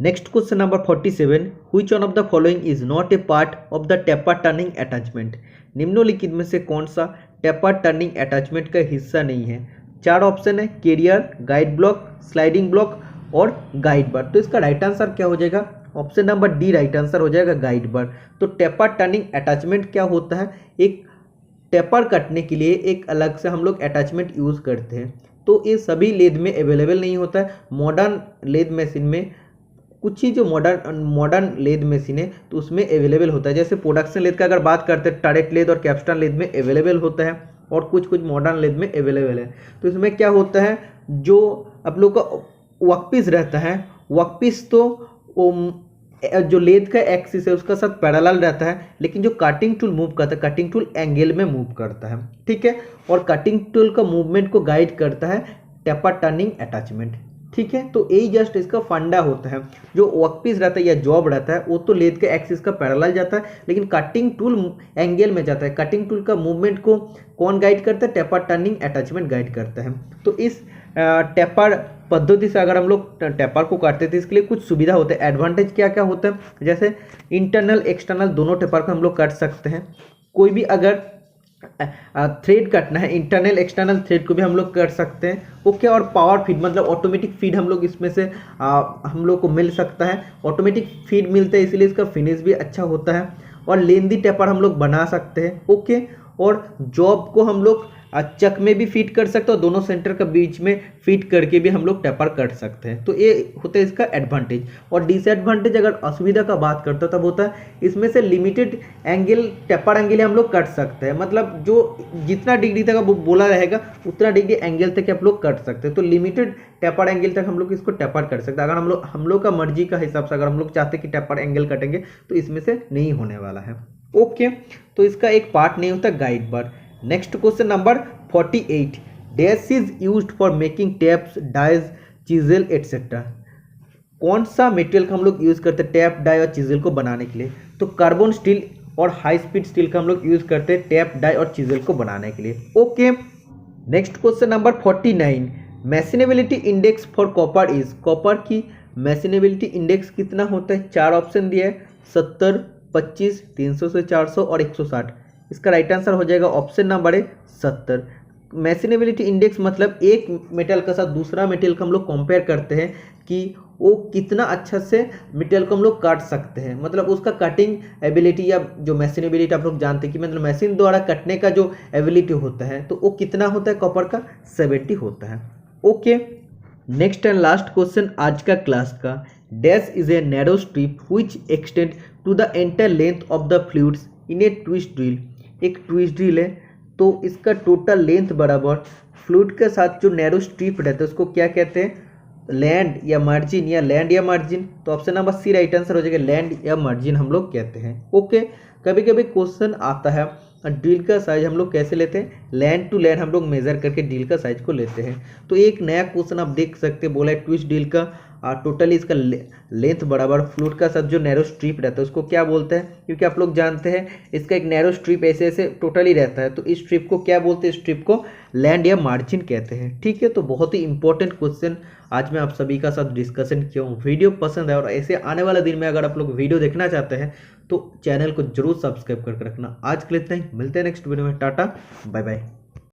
next question number 47, which one of the following is not a part of the taper turning attachment. निम्नलिखित में से कौन सा टेपर टर्निंग अटैचमेंट का हिस्सा नहीं है। 4 ऑप्शन है, carrier, guide block, sliding block और गाइड बार। तो इसका राइट आंसर क्या हो जाएगा, option number D right answer हो जाएगा, गाइड बार। तो टेपर टर्निंग अटैचमेंट क्या होता है, एक टेपर कटने के लिए एक अलग से हम लोग अटैचमेंट यूज करते हैं। तो ये सभी लेद में अवेलेबल नहीं होता है। मॉडर्न लेद मशीन में कुछ ही जो मॉडर्न लेद मशीन है तो उसमें अवेलेबल होता है। जैसे प्रोडक्शन लेद का अगर बात करते हैं, टरेट लेद और कैप्स्टन लेद में अवेलेबल होता है और कुछ कुछ मॉडर्न लेद में अवेलेबल है। तो इसमें क्या होता है, जो आप लोग का वर्कपीस रहता है, वर्कपीस तो जो लेद का एक्सिस है उसका साथ पैरेलल रहता है, लेकिन जो कटिंग टूल मूव करता है, कटिंग टूल एंगल में मूव करता है, ठीक है। और कटिंग टूल का मूवमेंट को गाइड करता है टेपर टर्निंग अटैचमेंट, ठीक है। तो यही जस्ट इसका फंडा होता है। जो वर्कपीस रहता है या जॉब रहता है वो तो लेद के एक्सिस का पैरेलल जाता है, लेकिन कटिंग टूल एंगल में जाता है। कटिंग टूल का मूवमेंट को कौन गाइड करता है, टेपर टर्निंग अटैचमेंट गाइड करता है। तो इस टेपर पद्धति से अगर हम लोग टेपर को काटते हैं तो इसके लिए कुछ सुविधा होते हैं। एडवांटेज क्या क्या होता है, जैसे इंटरनल एक्सटर्नल दोनों टेपर को हम लोग काट सकते हैं। कोई भी अगर थ्रेड कटना है, इंटरनल एक्सटर्नल थ्रेड को भी हम लोग कर सकते हैं। ओके, और पावर फीड मतलब ऑटोमेटिक फीड हम लोग इसमें से हम लोग को मिल सकता है। ऑटोमेटिक फीड मिलता है इसलिए इसका फिनिश भी अच्छा होता है। और लेंदी टेपर हम लोग बना सकते हैं। ओके, और जॉब को हम लोग चक में भी फिट कर सकते हैं और दोनों सेंटर के बीच में फिट करके भी हम लोग टेपर कर सकते हैं। तो ये होता है इसका एडवांटेज। और डिसएडवांटेज अगर असुविधा का बात करते हैं तब होता है इसमें से लिमिटेड एंगल टेपर एंगल हम लोग कट सकते हैं, मतलब जो जितना डिग्री तक वो बोला रहेगा उतना डिग्री एंगल तक आप लोग कट सकते हैं। तो लिमिटेड टेपर एंगल तक हम लोग इसको टेपर कर सकते हैं। अगर हम लोग का मर्जी का हिसाब से अगर हम लोग चाहते हैं कि टेपर एंगल कटेंगे तो इसमें से नहीं होने वाला है। ओके, तो इसका एक पार्ट नहीं होता guide bar. Next question number 48, dash is used for making taps, dies, chisel etcetera. कौन सा मटेरियल का हम लोग यूज़ करते हैं टैप, डाई और चिजल को बनाने के लिए? तो कार्बन स्टील और हाई स्पीड स्टील का हम लोग यूज़ करते हैं टैप, डाई और चिजल को बनाने के लिए। Okay, next question number 49, machinability index for copper is. Copper की मैशिनेबिलिटी इंडेक्स कितना होता है? 4 ऑप्शन दिया है, 70, 25, 300 से 400 और 160। इसका राइट आंसर हो जाएगा ऑप्शन नंबर है 70। मैशिनेबिलिटी इंडेक्स मतलब एक मेटल के साथ दूसरा मेटल को हम लोग कंपेयर करते हैं कि वो कितना अच्छा से मेटल को हम लोग काट सकते हैं, मतलब उसका कटिंग एबिलिटी या जो मैशिनेबिलिटी आप लोग जानते हैं कि मतलब मशीन द्वारा कटने का जो एबिलिटी होता है तो वो कितना होता है कॉपर का? 70 होता है। Okay, next and last question आज का क्लास का, dash is a narrow strip which extend to the entire length of the fluids in a twist drill. एक ट्विस्ट ड्रिल है तो इसका टोटल लेंथ बराबर फ्लूइड के साथ जो नैरो स्ट्रिप रहता है उसको क्या कहते हैं? लैंड या मार्जिन, या लैंड या मार्जिन। तो ऑप्शन नंबर सी राइट आंसर हो जाएगा, लैंड या मार्जिन हम लोग कहते हैं। ओके, कभी कभी क्वेश्चन आता है ड्रिल का साइज हम लोग कैसे लेते हैं? लैंड टू लैंड हम लोग मेजर करके ड्रिल का साइज को लेते हैं। तो एक नया क्वेश्चन आप देख सकते हैं, बोला है ट्विस्ट ड्रिल का टोटली इसका लेंथ बराबर फ्लूइड का साथ जो नैरो स्ट्रिप रहता है उसको क्या बोलते हैं? क्योंकि आप लोग जानते हैं इसका एक नैरो स्ट्रिप ऐसे ऐसे टोटली रहता है, तो इस स्ट्रिप को क्या बोलते हैं? स्ट्रिप को लैंड या मार्जिन कहते हैं। ठीक है, तो बहुत ही इंपॉर्टेंट क्वेश्चन आज मैं आप सभी का साथ डिस्कशन किया हूँ। वीडियो पसंद है और ऐसे आने वाले दिन में अगर आप लोग वीडियो देखना चाहते हैं तो चैनल को जरूर सब्सक्राइब करके रखना। आज के लिए इतना ही, मिलते हैं नेक्स्ट वीडियो में। Tata, bye bye.